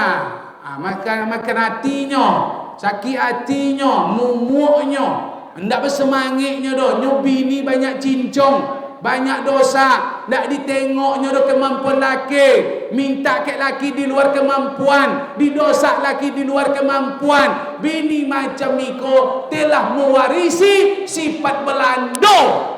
makan hatinya, sakit hatinya, mumuknya, ndak bersemangitnya doh. Nyo bini banyak cincong, banyak dosa, ndak ditengoknya doh kemampuan laki. Minta ke laki di luar kemampuan, didosak laki di luar kemampuan. Bini macam iko telah mewarisi sifat Belanda.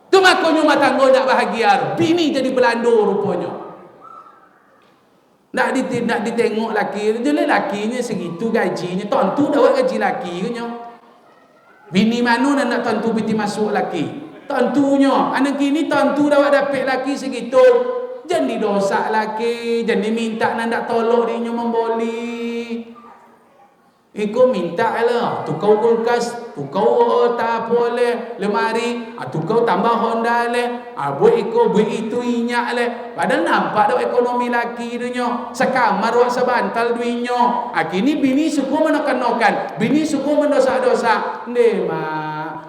Tu makanya rumah tangga tak bahagia. Bini jadi Belanda rupanya. Nak ditengok laki. Jadi lakinya segitu gajinya. Tentu dapat gaji laki nya. Bini mana nak tentu binti masuk laki. Tentunya. Anak kini tentu dapat laki segitu. Jangan didosak laki. Jangan diminta nak tolong dia memboli. Iko minta lah, tukau kulkas, tukau tak boleh lemari, tukau tambah Honda le, buat iko buat itu inyak le. Padahal nampak dah ekonomi laki dunia, sekamar wak sebantal duinyo. Kini bini suku menekan-nekan, bini suku mendosa-dosa. Ne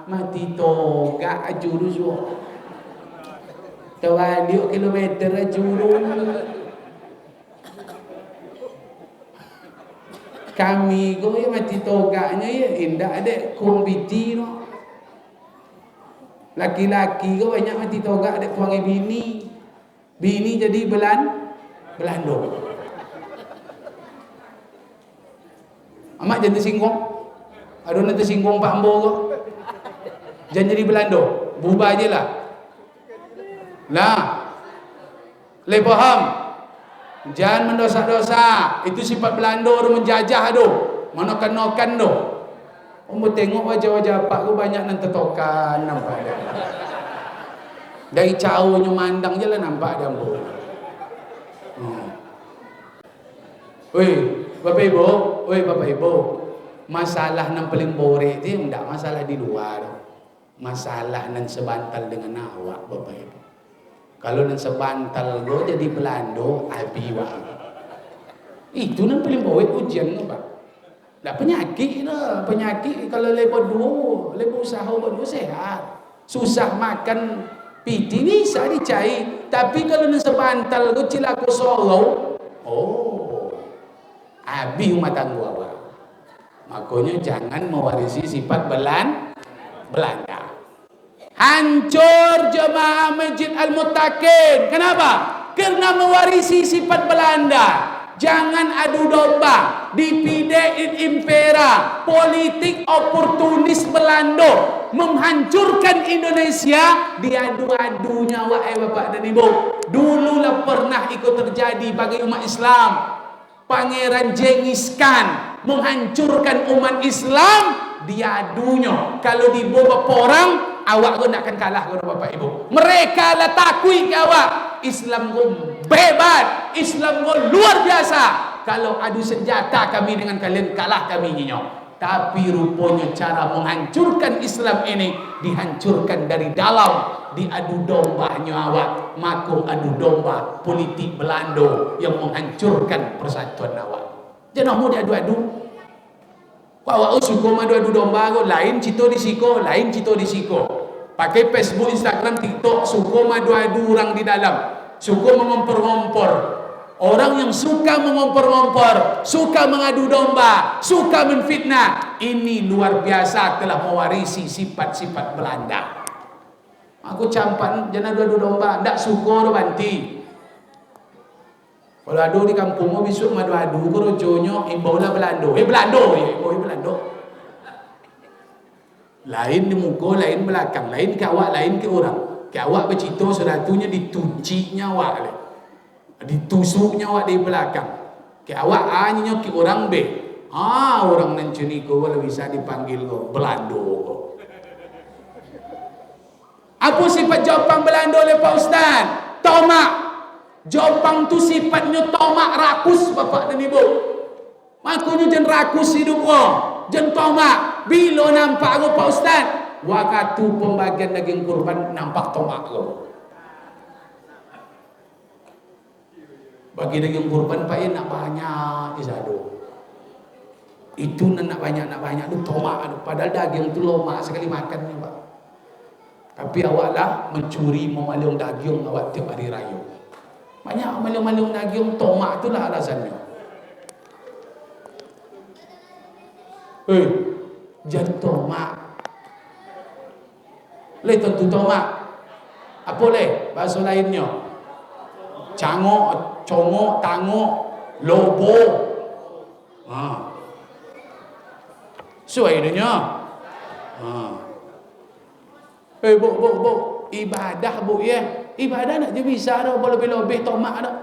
mati toga jurus wak. Tawaliuk kilometer jurus. Kami go ya mati toganya ya indah ada kumbiti no. Laki-laki go banyak mati toga ada kuangi bini. Bini jadi Belanda. Amak jangan tersinggung. Aduh nanti tersinggung Pak Ambo go. Jangan jadi Belanda. Berubah aje lah. Lah. Le paham? Jangan mendosa-dosa. Itu sifat Belanda orang menjajah tu. Menokan-nokan tu. Kamu tengok wajah-wajah apa tu banyak nan tertokan nampak dia. Dari caunya mandang je lah nampak dia. Oi, Bapak Ibu. Masalah nan paling borek tu enggak masalah di luar. Masalah nan sebantal dengan awak Bapak Ibu. Kalau nan sebantal go jadi Belanda, abiwa. Itu nan paling bawet ujian Pak. Dah penyakit lah, penyakit kalau lepas dua, lepas usaha berdua sehat. Susah makan piti bisa dicai, tapi kalau nan sebantal go cilaka solo, abi rumah tangga awak. Makanya jangan mewarisi sifat Belanda. Hancur jemaah Masjid Al-Muttaqin. Kenapa? Karena mewarisi sifat Belanda. Jangan adu domba. Divide et impera. Politik oportunis Belanda. Menghancurkan Indonesia. Diadu-adunya wahai Bapak dan Ibu. Dululah pernah ikut terjadi bagi umat Islam. Pangeran Genghis Khan menghancurkan umat Islam. Diadunya. Kalau dibawa orang, awak pun tak akan kalah kepada Bapak Ibu. Mereka lah takui ke awak. Islam go bebat, Islam go luar biasa. Kalau adu senjata kami dengan kalian kalah kami nyo. Tapi rupanya cara menghancurkan Islam ini dihancurkan dari dalam. Diadu dombanya awak. Maka adu domba politik Belanda yang menghancurkan persatuan awak. Jangan mau diadu-adu. Awak suka adu domba ko, lain cito di siko, lain cito di siko. Pakai Facebook, Instagram, TikTok, suka adu orang di dalam, suka mengompor-ngompor. Orang yang suka mengompor-ngompor, suka mengadu domba, suka menfitnah, ini luar biasa telah mewarisi sifat-sifat Belanda. Aku campan jangan adu domba, ndak suka do banti. Kalau adu di kampungmu besok madu-adu keroconyo imbaulah Belanda. Belanda, Belanda. Lain di muka, lain belakang, lain ke awak, lain ke orang. Ke awak bercita sedatunya dituci nyawa le. Ditusuk nyawa di belakang. Ke awak hanya ke orang be. Orang nan cuniko kalau bisa dipanggil ko Belanda ko. Apa sifat Jepang Belanda oleh Pak Ustaz? Tomak. Jepang tu sifatnya tomak, rakus bapak dan ibu. Makanya jangan rakus hidup ko. Jangan tomak. Bila nampak ko Pak Ustaz, waktu pembagian daging kurban nampak tomak ko. Bagi daging kurban Pak nak banyak isado. Itu nak banyak tu tomak. Padahal daging tu lomak sekali makan ni Pak. Tapi awaklah mencuri memalung daging awak tiap hari raya. Banyak malung-malung daging tomak itulah alasannya. Jangan tomak. Tentu tomak. Apa bahasa lainnya? Cangok, congok, tangok, lobo. Suai dia. Bu, ibadah bu ya. Ibadah nak je bisa dah, lebih-lebih tomak dah.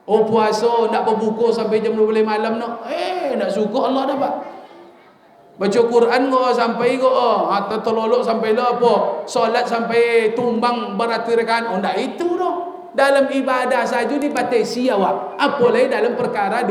Puasa nak berbuka sampai jam 12 malam nak. Nak suka Allah dah Pak. Baca Quran kau sampai kau atau terlolok sampai lah apa? Solat sampai tumbang beratus rakaat. Ndak itu dah. Dalam ibadah saja dibatasi awak. Apa lagi dalam perkara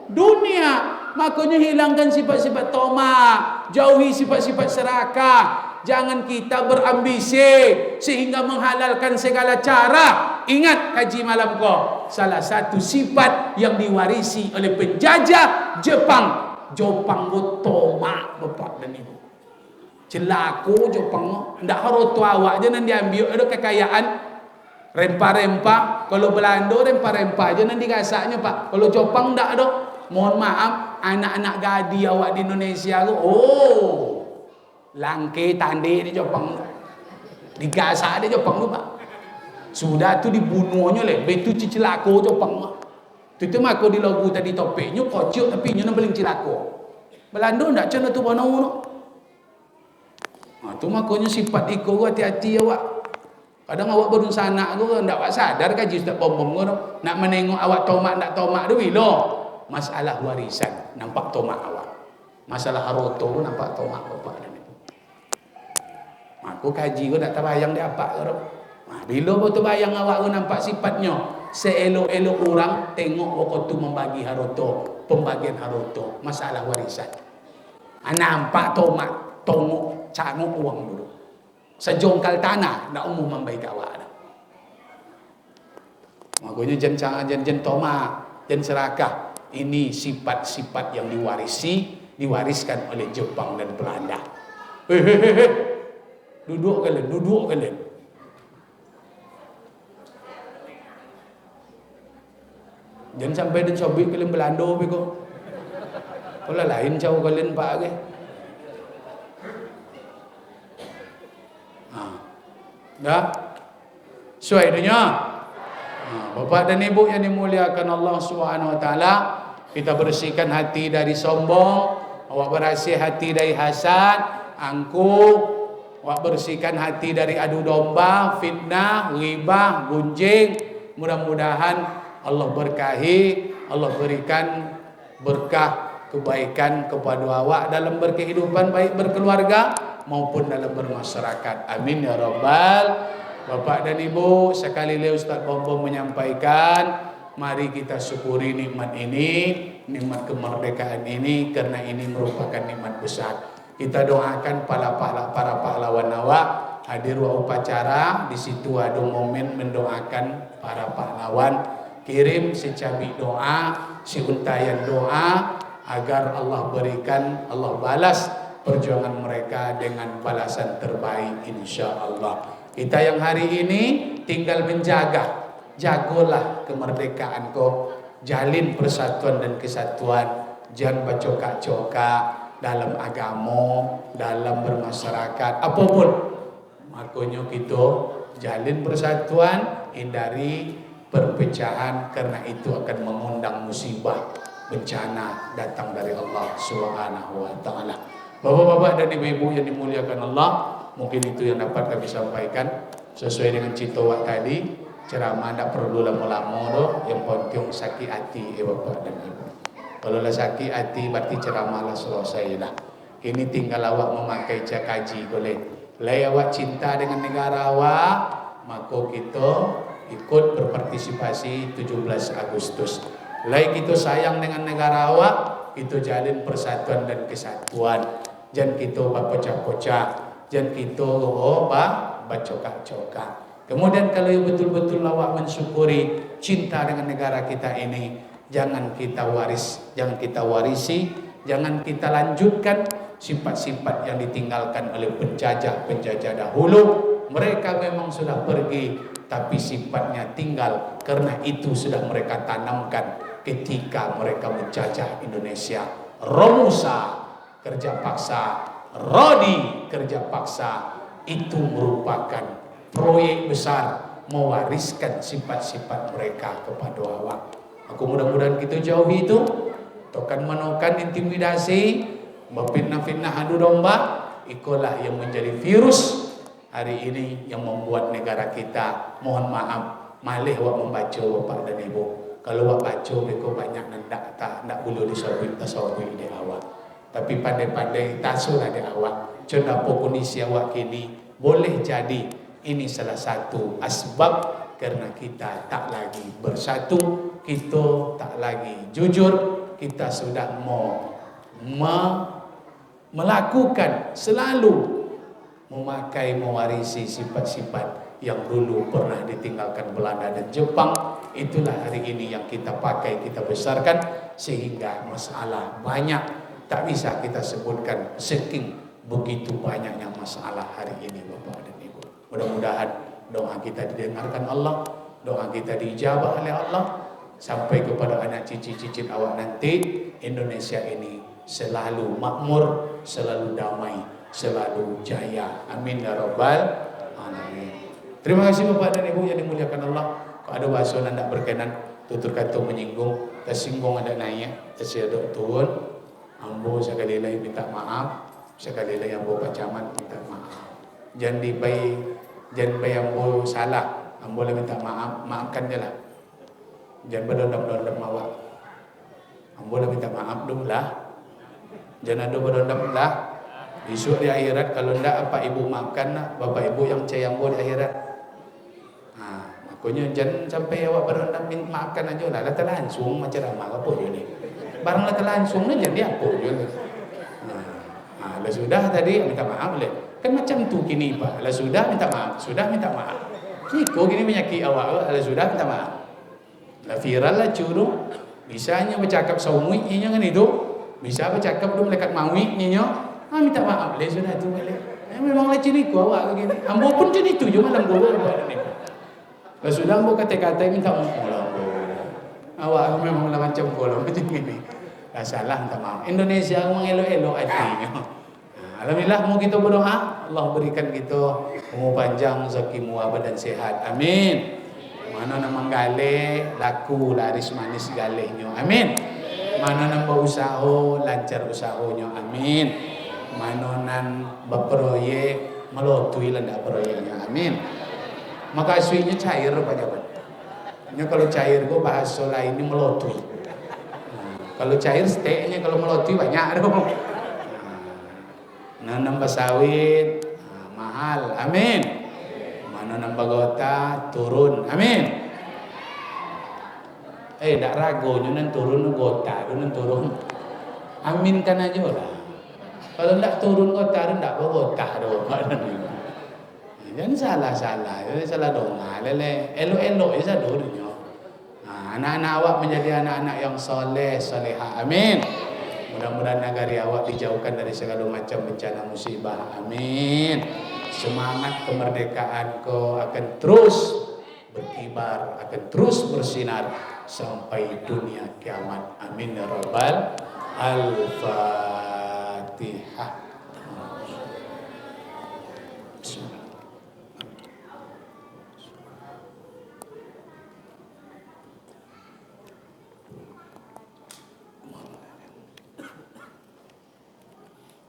dunia. Makanya hilangkan sifat-sifat tomak, jauhi sifat-sifat serakah. Jangan kita berambisi sehingga menghalalkan segala cara. Ingat kaji malam kau, salah satu sifat yang diwarisi oleh penjajah Jepang. Jepang itu tomak bapak dan ibu. Celako Jepang. Ndak harus tu awak je nanti diambil ada kekayaan. Rempah-rempah. Kalau Belanda rempah-rempah je nanti gasaknya Pak. Kalau Jepang ndak ada. Mohon maaf, anak-anak gadi awak di Indonesia tu, langke tandai di Jepang. Digasak di Jepang tu Pak. Sudah tu dibunuhnya betul celako Jepang. Itu mah aku di logo tadi topiknya kocok tapi nyo paling celako. Belanda ndak cana tu bono no. Tu makanya sifat iko hati-hati awak. Kadang awak baru sanak tu ndak awak sadar kaji Ustaz bom-bom tu nak menengok awak tomak ndak tomak tu bila masalah warisan nampak tomak awak. Masalah haroto tu nampak tomak bapak dan ibu. Aku kaji aku tak terbayang dia apa tu. Bila betul bayang awak tu nampak sifatnya seelok-elok orang tengok waktu membagi haroto, pembagian haroto, masalah warisan. Nampak tomak, tongok, cangok uang dulu. Sejongkal tanah ndak umum membaik awak dah. Makanya jangan tomak, jangan serakah. Ini sifat-sifat yang diwariskan oleh Jepang dan Belanda. Duduk kalian. Jangan sampai dan sobik kalian Belanda beko. Kalau lain jauh kalian Pak ke. Dah. Sesuai dunia. Bapak dan Ibu yang dimuliakan Allah Subhanahu wa taala, kita bersihkan hati dari sombong, awak bersih hati dari hasad, angkuh, awak bersihkan hati dari adu domba, fitnah, ghibah, gunjing. Mudah-mudahan Allah berkahi, Allah berikan berkah kebaikan kepada awak dalam berkehidupan baik berkeluarga maupun dalam bermasyarakat. Amin ya rabbal. Bapak dan Ibu, sekali lagi Ustaz Bom menyampaikan, mari kita syukuri nikmat ini, nikmat kemerdekaan ini, karena ini merupakan nikmat besar. Kita doakan para pahlawan awak hadir wa upacara, di situ ada momen mendoakan para pahlawan. Kirim secabik doa, seuntayan doa agar Allah berikan, Allah balas perjuangan mereka dengan balasan terbaik insya-Allah. Kita yang hari ini tinggal menjaga, jagalah kemerdekaan kau, jalin persatuan dan kesatuan, jangan bacokak-cokak dalam agama, dalam bermasyarakat, apapun. Makanya kita jalin persatuan, hindari perpecahan, karena itu akan mengundang musibah, bencana datang dari Allah Subhanahu wa taala. Bapak-bapak dan ibu-ibu yang dimuliakan Allah, mungkin itu yang dapat kami sampaikan sesuai dengan cita wak tadi. Ceramah tidak perlu lama-lama doh, yang penting sakit hati bapak dan ibu. Kalau lah sakit hati berarti ceramah lah selesai dah. Ini tinggal awak memakai kaji boleh. Lai awak cinta dengan negara awak, maka kita ikut berpartisipasi 17 Agustus. Lai kita sayang dengan negara awak, kita jalin persatuan dan kesatuan. Jangan kita berpecah-pecah, jangan kita bacokak-cokak. Kemudian kalau betul-betul awak mensyukuri cinta dengan negara kita ini, jangan kita warisi, jangan kita lanjutkan sifat-sifat yang ditinggalkan oleh penjajah dahulu. Mereka memang sudah pergi, tapi sifatnya tinggal, karena itu sudah mereka tanamkan ketika mereka menjajah Indonesia. Romusa, kerja paksa, Rodi, kerja paksa, itu merupakan proyek besar mewariskan sifat-sifat mereka kepada awak. Aku mudah-mudahan kita jauhi itu, tokan menokan intimidasi, fitnah-fitnah adu domba, itulah yang menjadi virus hari ini yang membuat negara kita, mohon maaf, malih awak membaca bapak dan ibu. Kalau awak baca mereka banyak tak boleh disabui di awak. Tapi pandai-pandai tasulah di awak. Contoh kondisi awak kini, boleh jadi ini salah satu asbab karena kita tak lagi bersatu, kita tak lagi jujur, kita sudah melakukan selalu mewarisi sifat-sifat yang dulu pernah ditinggalkan Belanda dan Jepang. Itulah hari ini yang kita pakai, kita besarkan, sehingga masalah banyak tak bisa kita sebutkan, saking begitu banyaknya masalah hari ini Bapak dan Ibu. Mudah-mudahan doa kita didengarkan Allah, doa kita diijabah oleh Allah, sampai kepada anak cicit-cicit awak nanti. Indonesia ini selalu makmur, selalu damai, selalu jaya. Amin ya rabbal alamin. Terima kasih Bapak dan Ibu yang dimuliakan Allah. Kalau ada bahasa yang tidak berkenan, tutur kata menyinggung, tersinggung ada naik, tersedok turun, ambo sekali lagi minta maaf, sekali lagi ambo Pak Camat minta maaf. Jangan bayi ambo salah, ambo minta maaf, maafkan je lah. Jangan berdendam-dendam awak. Ambo minta maaf dulu lah. Jangan ada berdendam lah. Besok di akhirat kalau tidak apa ibu maafkan lah, bapak ibu yang caya ambo di akhirat. Makanya jangan sampai awak berdendam maafkan aja lah. Lata langsung macam ramah apa je ni. Barang lata langsung ni jadi apa je. Lah sudah tadi minta maaf boleh. Kan macam tu kini Pak. Lah sudah minta maaf, sudah minta maaf. Kiko gini menyakiti awak, lah sudah minta maaf. Lah viral lah curu. Bisanya bercakap saumui nya kan itu. Bisa bercakap tu melekat maui nya. Minta maaf lah sudah tu boleh. Memang lah ciri ku awak begini. Ambo pun jadi tu je malam gua buat ni. Lah sudah ambo kata-kata minta maaf lah. Awak memang lah macam gua macam ni. Lah salah minta maaf. Indonesia memang elok-elok hatinya. Alhamdulillah, mau kita berdoa, Allah berikan kita umur panjang, rezeki muabad dan sehat. Amin. Mana nama gale laku laris manis galehnya. Amin. Mana nama usaha lancar usahanya. Amin. Mana nan berproyek melotui lendak proyeknya. Amin. Maka aslinya cair apa jawaban? Kalau cair gua bahasa lain ini melotui. Kalau cair steknya, kalau melotui banyak dong. Nanam sawit mahal, amin. Mana nambah gota turun, amin. Tak ragu nyunan turun gota, nyunan turun, aminkan aja lah. Kalau ndak turun gota, ndak gota doh. Jangan salah dongah, lele, elok ya sadurnya. Anak-anak awak menjadi anak-anak yang soleh, soleha, amin. Mudah-mudahan negara awak dijauhkan dari segala macam bencana musibah. Amin. Semangat kemerdekaan kau akan terus berkibar, akan terus bersinar sampai dunia kiamat. Amin ya rabbal. Al-Fatihah. Bismillah.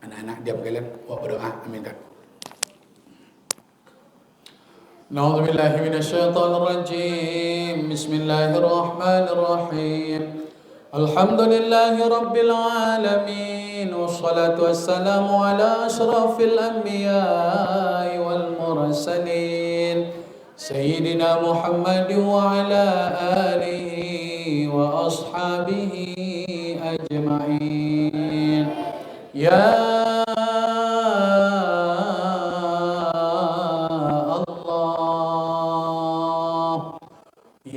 Anak-anak diam kalian, buat berdoa. Amin tak. نعوذ بالله من الشيطان الرجيم بسم الله الرحمن الرحيم الحمد لله رب العالمين والصلاة والسلام على أشرف الأنبياء والمرسلين سيدنا محمد وعلى آله وأصحابه أجمعين يا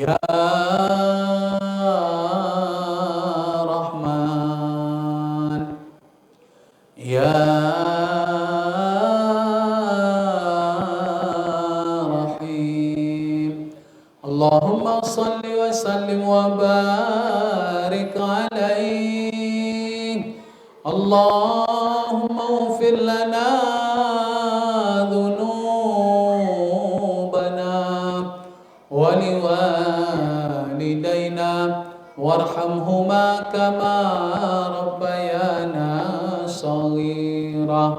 Ya Rahman Ya Rahim Allahumma salli wa sallim wa barik alaih Allahumma ufir lana warhamhuma kama rabbayana saghira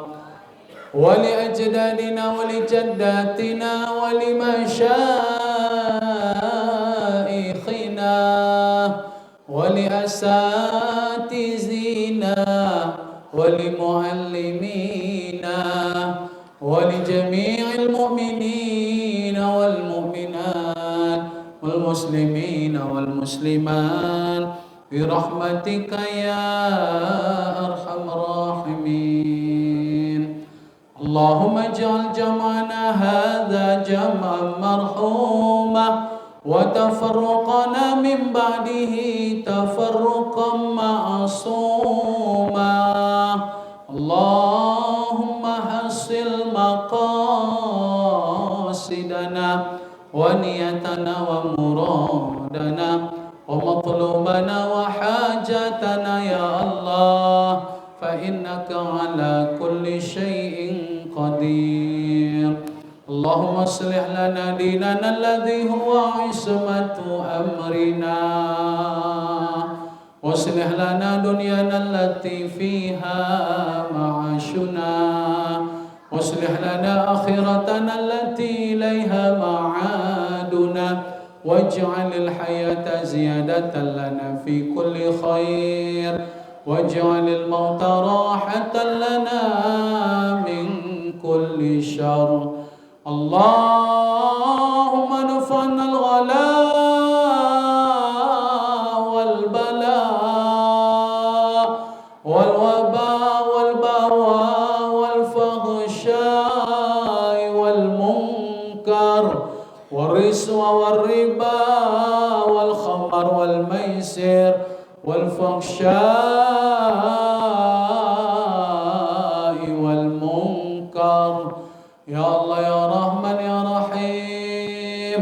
wa li ajdadina wa li jaddatina wa li masyaikhina wa li asatizina wa li muallimina wa li jami'il mu'minina wal mu'minat والمسلمين والمسلمات برحمتك يا أرحم الراحمين اللهم اجعل جمعنا هذا جمعا مرحوما وتفرقنا من بعده تفرقا معصوما اللهم حصل مقاصدنا ونيتنا ومرادنا ومطلوبنا وحاجتنا يا الله فإنك على كل شيء قدير اللهم اصلح لنا ديننا الذي هو عصمة أمرنا واصلح لنا دنيانا التي فيها معاشنا واصلح لنا آخرتنا التي إليها معادنا واجعل الحياة زيادة لنا في كل خير واجعل الموت راحة لنا من كل شر اللهم نفعنا الغلاء والبلاء والوباء والبواء والفحشاء والمنكر والرشوة والربا والخمر والميسر والفحشاء والمنكر Ya Allah ya Rahman ya Rahim,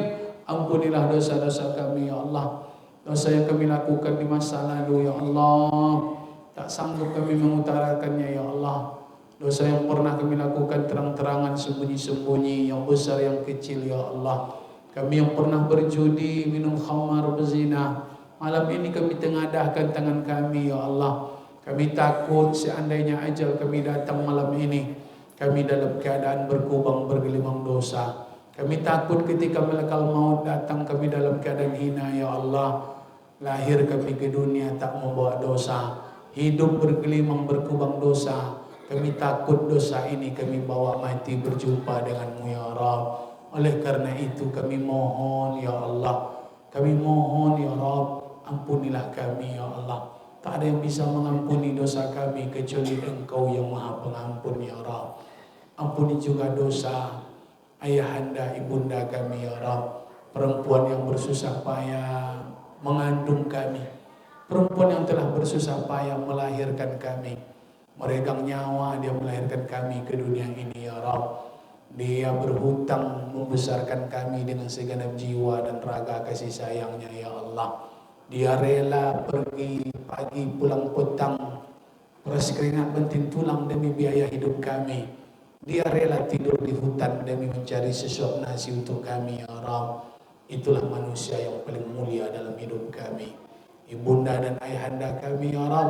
ampunilah dosa-dosa kami ya Allah, dosa yang kami lakukan di masa lalu ya Allah, tak sanggup kami mengutarakannya ya Allah. Dosa yang pernah kami lakukan terang-terangan, sembunyi-sembunyi, yang besar yang kecil ya Allah. Kami yang pernah berjudi, minum khamar, berzina, malam ini kami tengadahkan tangan kami ya Allah. Kami takut seandainya ajal kami datang malam ini, kami dalam keadaan berkubang bergelimang dosa. Kami takut ketika malaikat maut datang, kami dalam keadaan hina ya Allah. Lahir kami ke dunia tak membawa dosa, hidup bergelimang berkubang dosa. Kami takut dosa ini kami bawa mati berjumpa denganmu ya Rabb. Oleh karena itu kami mohon ya Allah, kami mohon ya Rabb, ampunilah kami ya Allah. Tak ada yang bisa mengampuni dosa kami kecuali Engkau yang Maha Pengampun ya Rabb. Ampuni juga dosa ayahanda ibunda kami ya Rabb, perempuan yang bersusah payah mengandung kami, perempuan yang telah bersusah payah melahirkan kami, meregang nyawa dia melahirkan kami ke dunia ini ya Rabb. Dia berhutang membesarkan kami dengan segenap jiwa dan raga kasih sayangnya ya Allah. Dia rela pergi pagi pulang petang, peras keringat bentin tulang demi biaya hidup kami. Dia rela tidur di hutan demi mencari sesuap nasi untuk kami, ya Rabb. Itulah manusia yang paling mulia dalam hidup kami. Ibunda dan ayahanda kami, ya Rabb,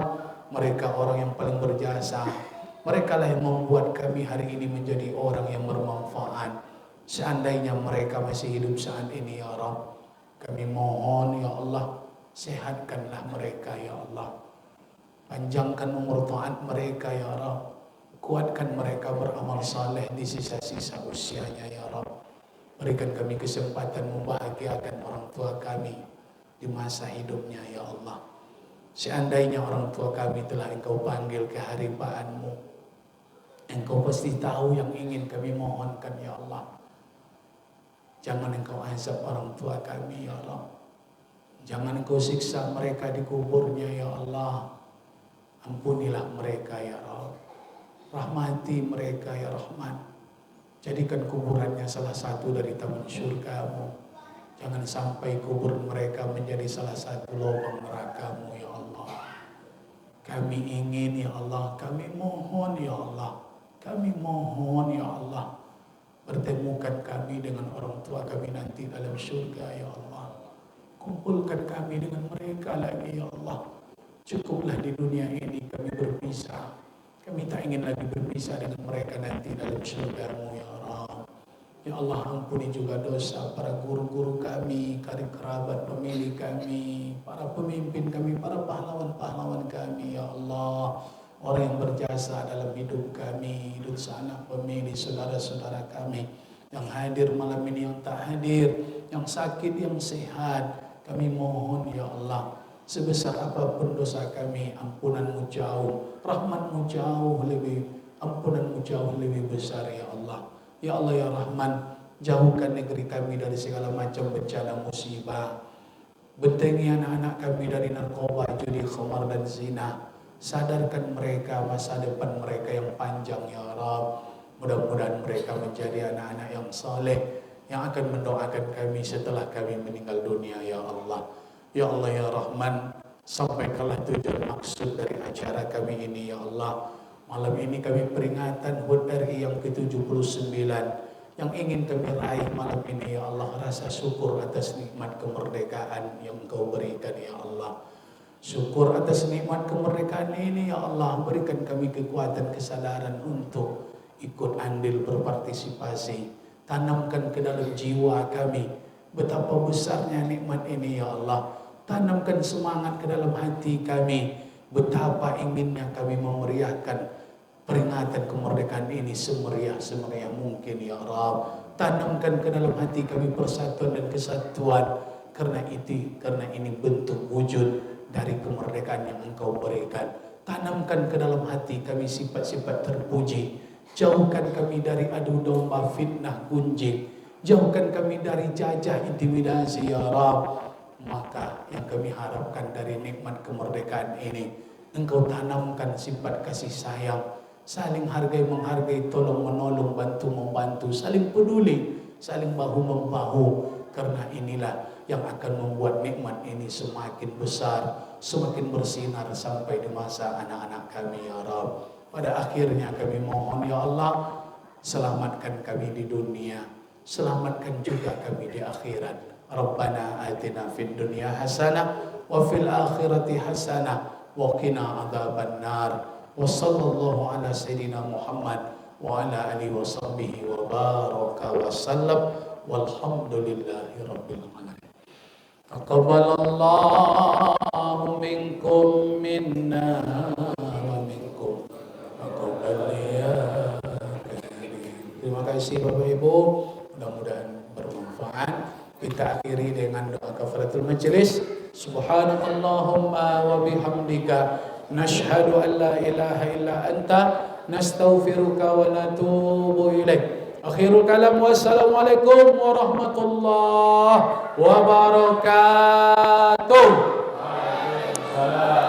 mereka orang yang paling berjasa. Mereka lah yang membuat kami hari ini menjadi orang yang bermanfaat. Seandainya mereka masih hidup saat ini, ya Rabb, kami mohon, ya Allah, sehatkanlah mereka, ya Allah. Panjangkan umur taat mereka, ya Rabb. Kuatkan mereka beramal saleh di sisa-sisa usianya, ya Rabb. Berikan kami kesempatan membahagiakan orang tua kami di masa hidupnya, ya Allah. Seandainya orang tua kami telah Engkau panggil ke haribaanmu, Engkau pasti tahu yang ingin kami mohonkan, ya Allah. Jangan Engkau azab orang tua kami, ya Rabb. Jangan Engkau siksa mereka di kuburnya, ya Allah. Ampunilah mereka, ya Rabb. Rahmati mereka, ya Rahman. Jadikan kuburannya salah satu dari taman syurga-Mu. Jangan sampai kubur mereka menjadi salah satu lubang neraka-Mu, ya Allah. Kami ingin, ya Allah, kami mohon, ya Allah. Kami mohon, ya Allah, pertemukan kami dengan orang tua kami nanti dalam syurga, ya Allah. Kumpulkan kami dengan mereka lagi, ya Allah. Cukuplah di dunia ini kami berpisah. Kami tak ingin lagi berpisah dengan mereka nanti dalam syurga-Mu, ya Rabb. Ya Allah, ampuni juga dosa para guru-guru kami, karib kerabat pemilih kami, para pemimpin kami, para pahlawan-pahlawan kami, ya Allah. Orang yang berjasa dalam hidup kami, hidup sanak pemilih, saudara-saudara kami yang hadir malam ini, yang tak hadir, yang sakit, yang sehat. Kami mohon, ya Allah, sebesar apapun dosa kami, ampunan-Mu jauh, rahmat-Mu jauh lebih, ampunan-Mu jauh lebih besar, ya Allah. Ya Allah, ya Rahman, jauhkan negeri kami dari segala macam bencana musibah. Bentengi anak-anak kami dari narkoba, judi, khamar, dan zina. Sadarkan mereka masa depan mereka yang panjang, ya Rabb. Mudah-mudahan mereka menjadi anak-anak yang saleh, yang akan mendoakan kami setelah kami meninggal dunia, ya Allah. Ya Allah, ya Rahman, sampaikanlah tujuan maksud dari acara kami ini, ya Allah. Malam ini kami peringatan HUT RI yang ke-79 yang ingin kami raih malam ini, ya Allah. Rasa syukur atas nikmat kemerdekaan yang Engkau berikan, ya Allah. Syukur atas nikmat kemerdekaan ini, ya Allah. Berikan kami kekuatan, kesadaran untuk ikut andil berpartisipasi. Tanamkan ke dalam jiwa kami betapa besarnya nikmat ini, ya Allah. Tanamkan semangat ke dalam hati kami, betapa inginnya kami memeriahkan peringatan kemerdekaan ini semeriah-semeriah mungkin, ya Rabb. Tanamkan ke dalam hati kami persatuan dan kesatuan, karena ini bentuk wujud dari kemerdekaan yang Engkau berikan. Tanamkan ke dalam hati kami sifat-sifat terpuji. Jauhkan kami dari adu domba, fitnah, gunjing. Jauhkan kami dari jajah, intimidasi, ya Rabb. Maka yang kami harapkan dari nikmat kemerdekaan ini, Engkau tanamkan sifat kasih sayang, saling hargai menghargai, tolong menolong, bantu membantu, saling peduli, saling bahu membahu. Karena inilah yang akan membuat nikmat ini semakin besar, semakin bersinar sampai di masa anak-anak kami, ya Rabb. Pada akhirnya kami mohon, ya Allah, selamatkan kami di dunia, selamatkan juga kami di akhirat. Rabbana atina fid dunya hasanah wa fil akhirati hasanah wa qina adzabannar. Wa sallallahu ala sayyidina Muhammad wa ala alihi wa sahbihi wa baraka wa sallam. Walhamdulillahi rabbil alamin. Taqabbalallahu minkum minna wa minkum. Terima kasih Bapak Ibu, mudah-mudahan bermanfaat. Kita akhiri dengan doa kafaratul majelis. Subhanakallahumma wa bihamdika nashhadu an la ilaha illa anta nastaghfiruka wa natubu ilaik. Akhirul kalam, wassalamualaikum warahmatullahi wabarakatuh. Waalaikumsalam.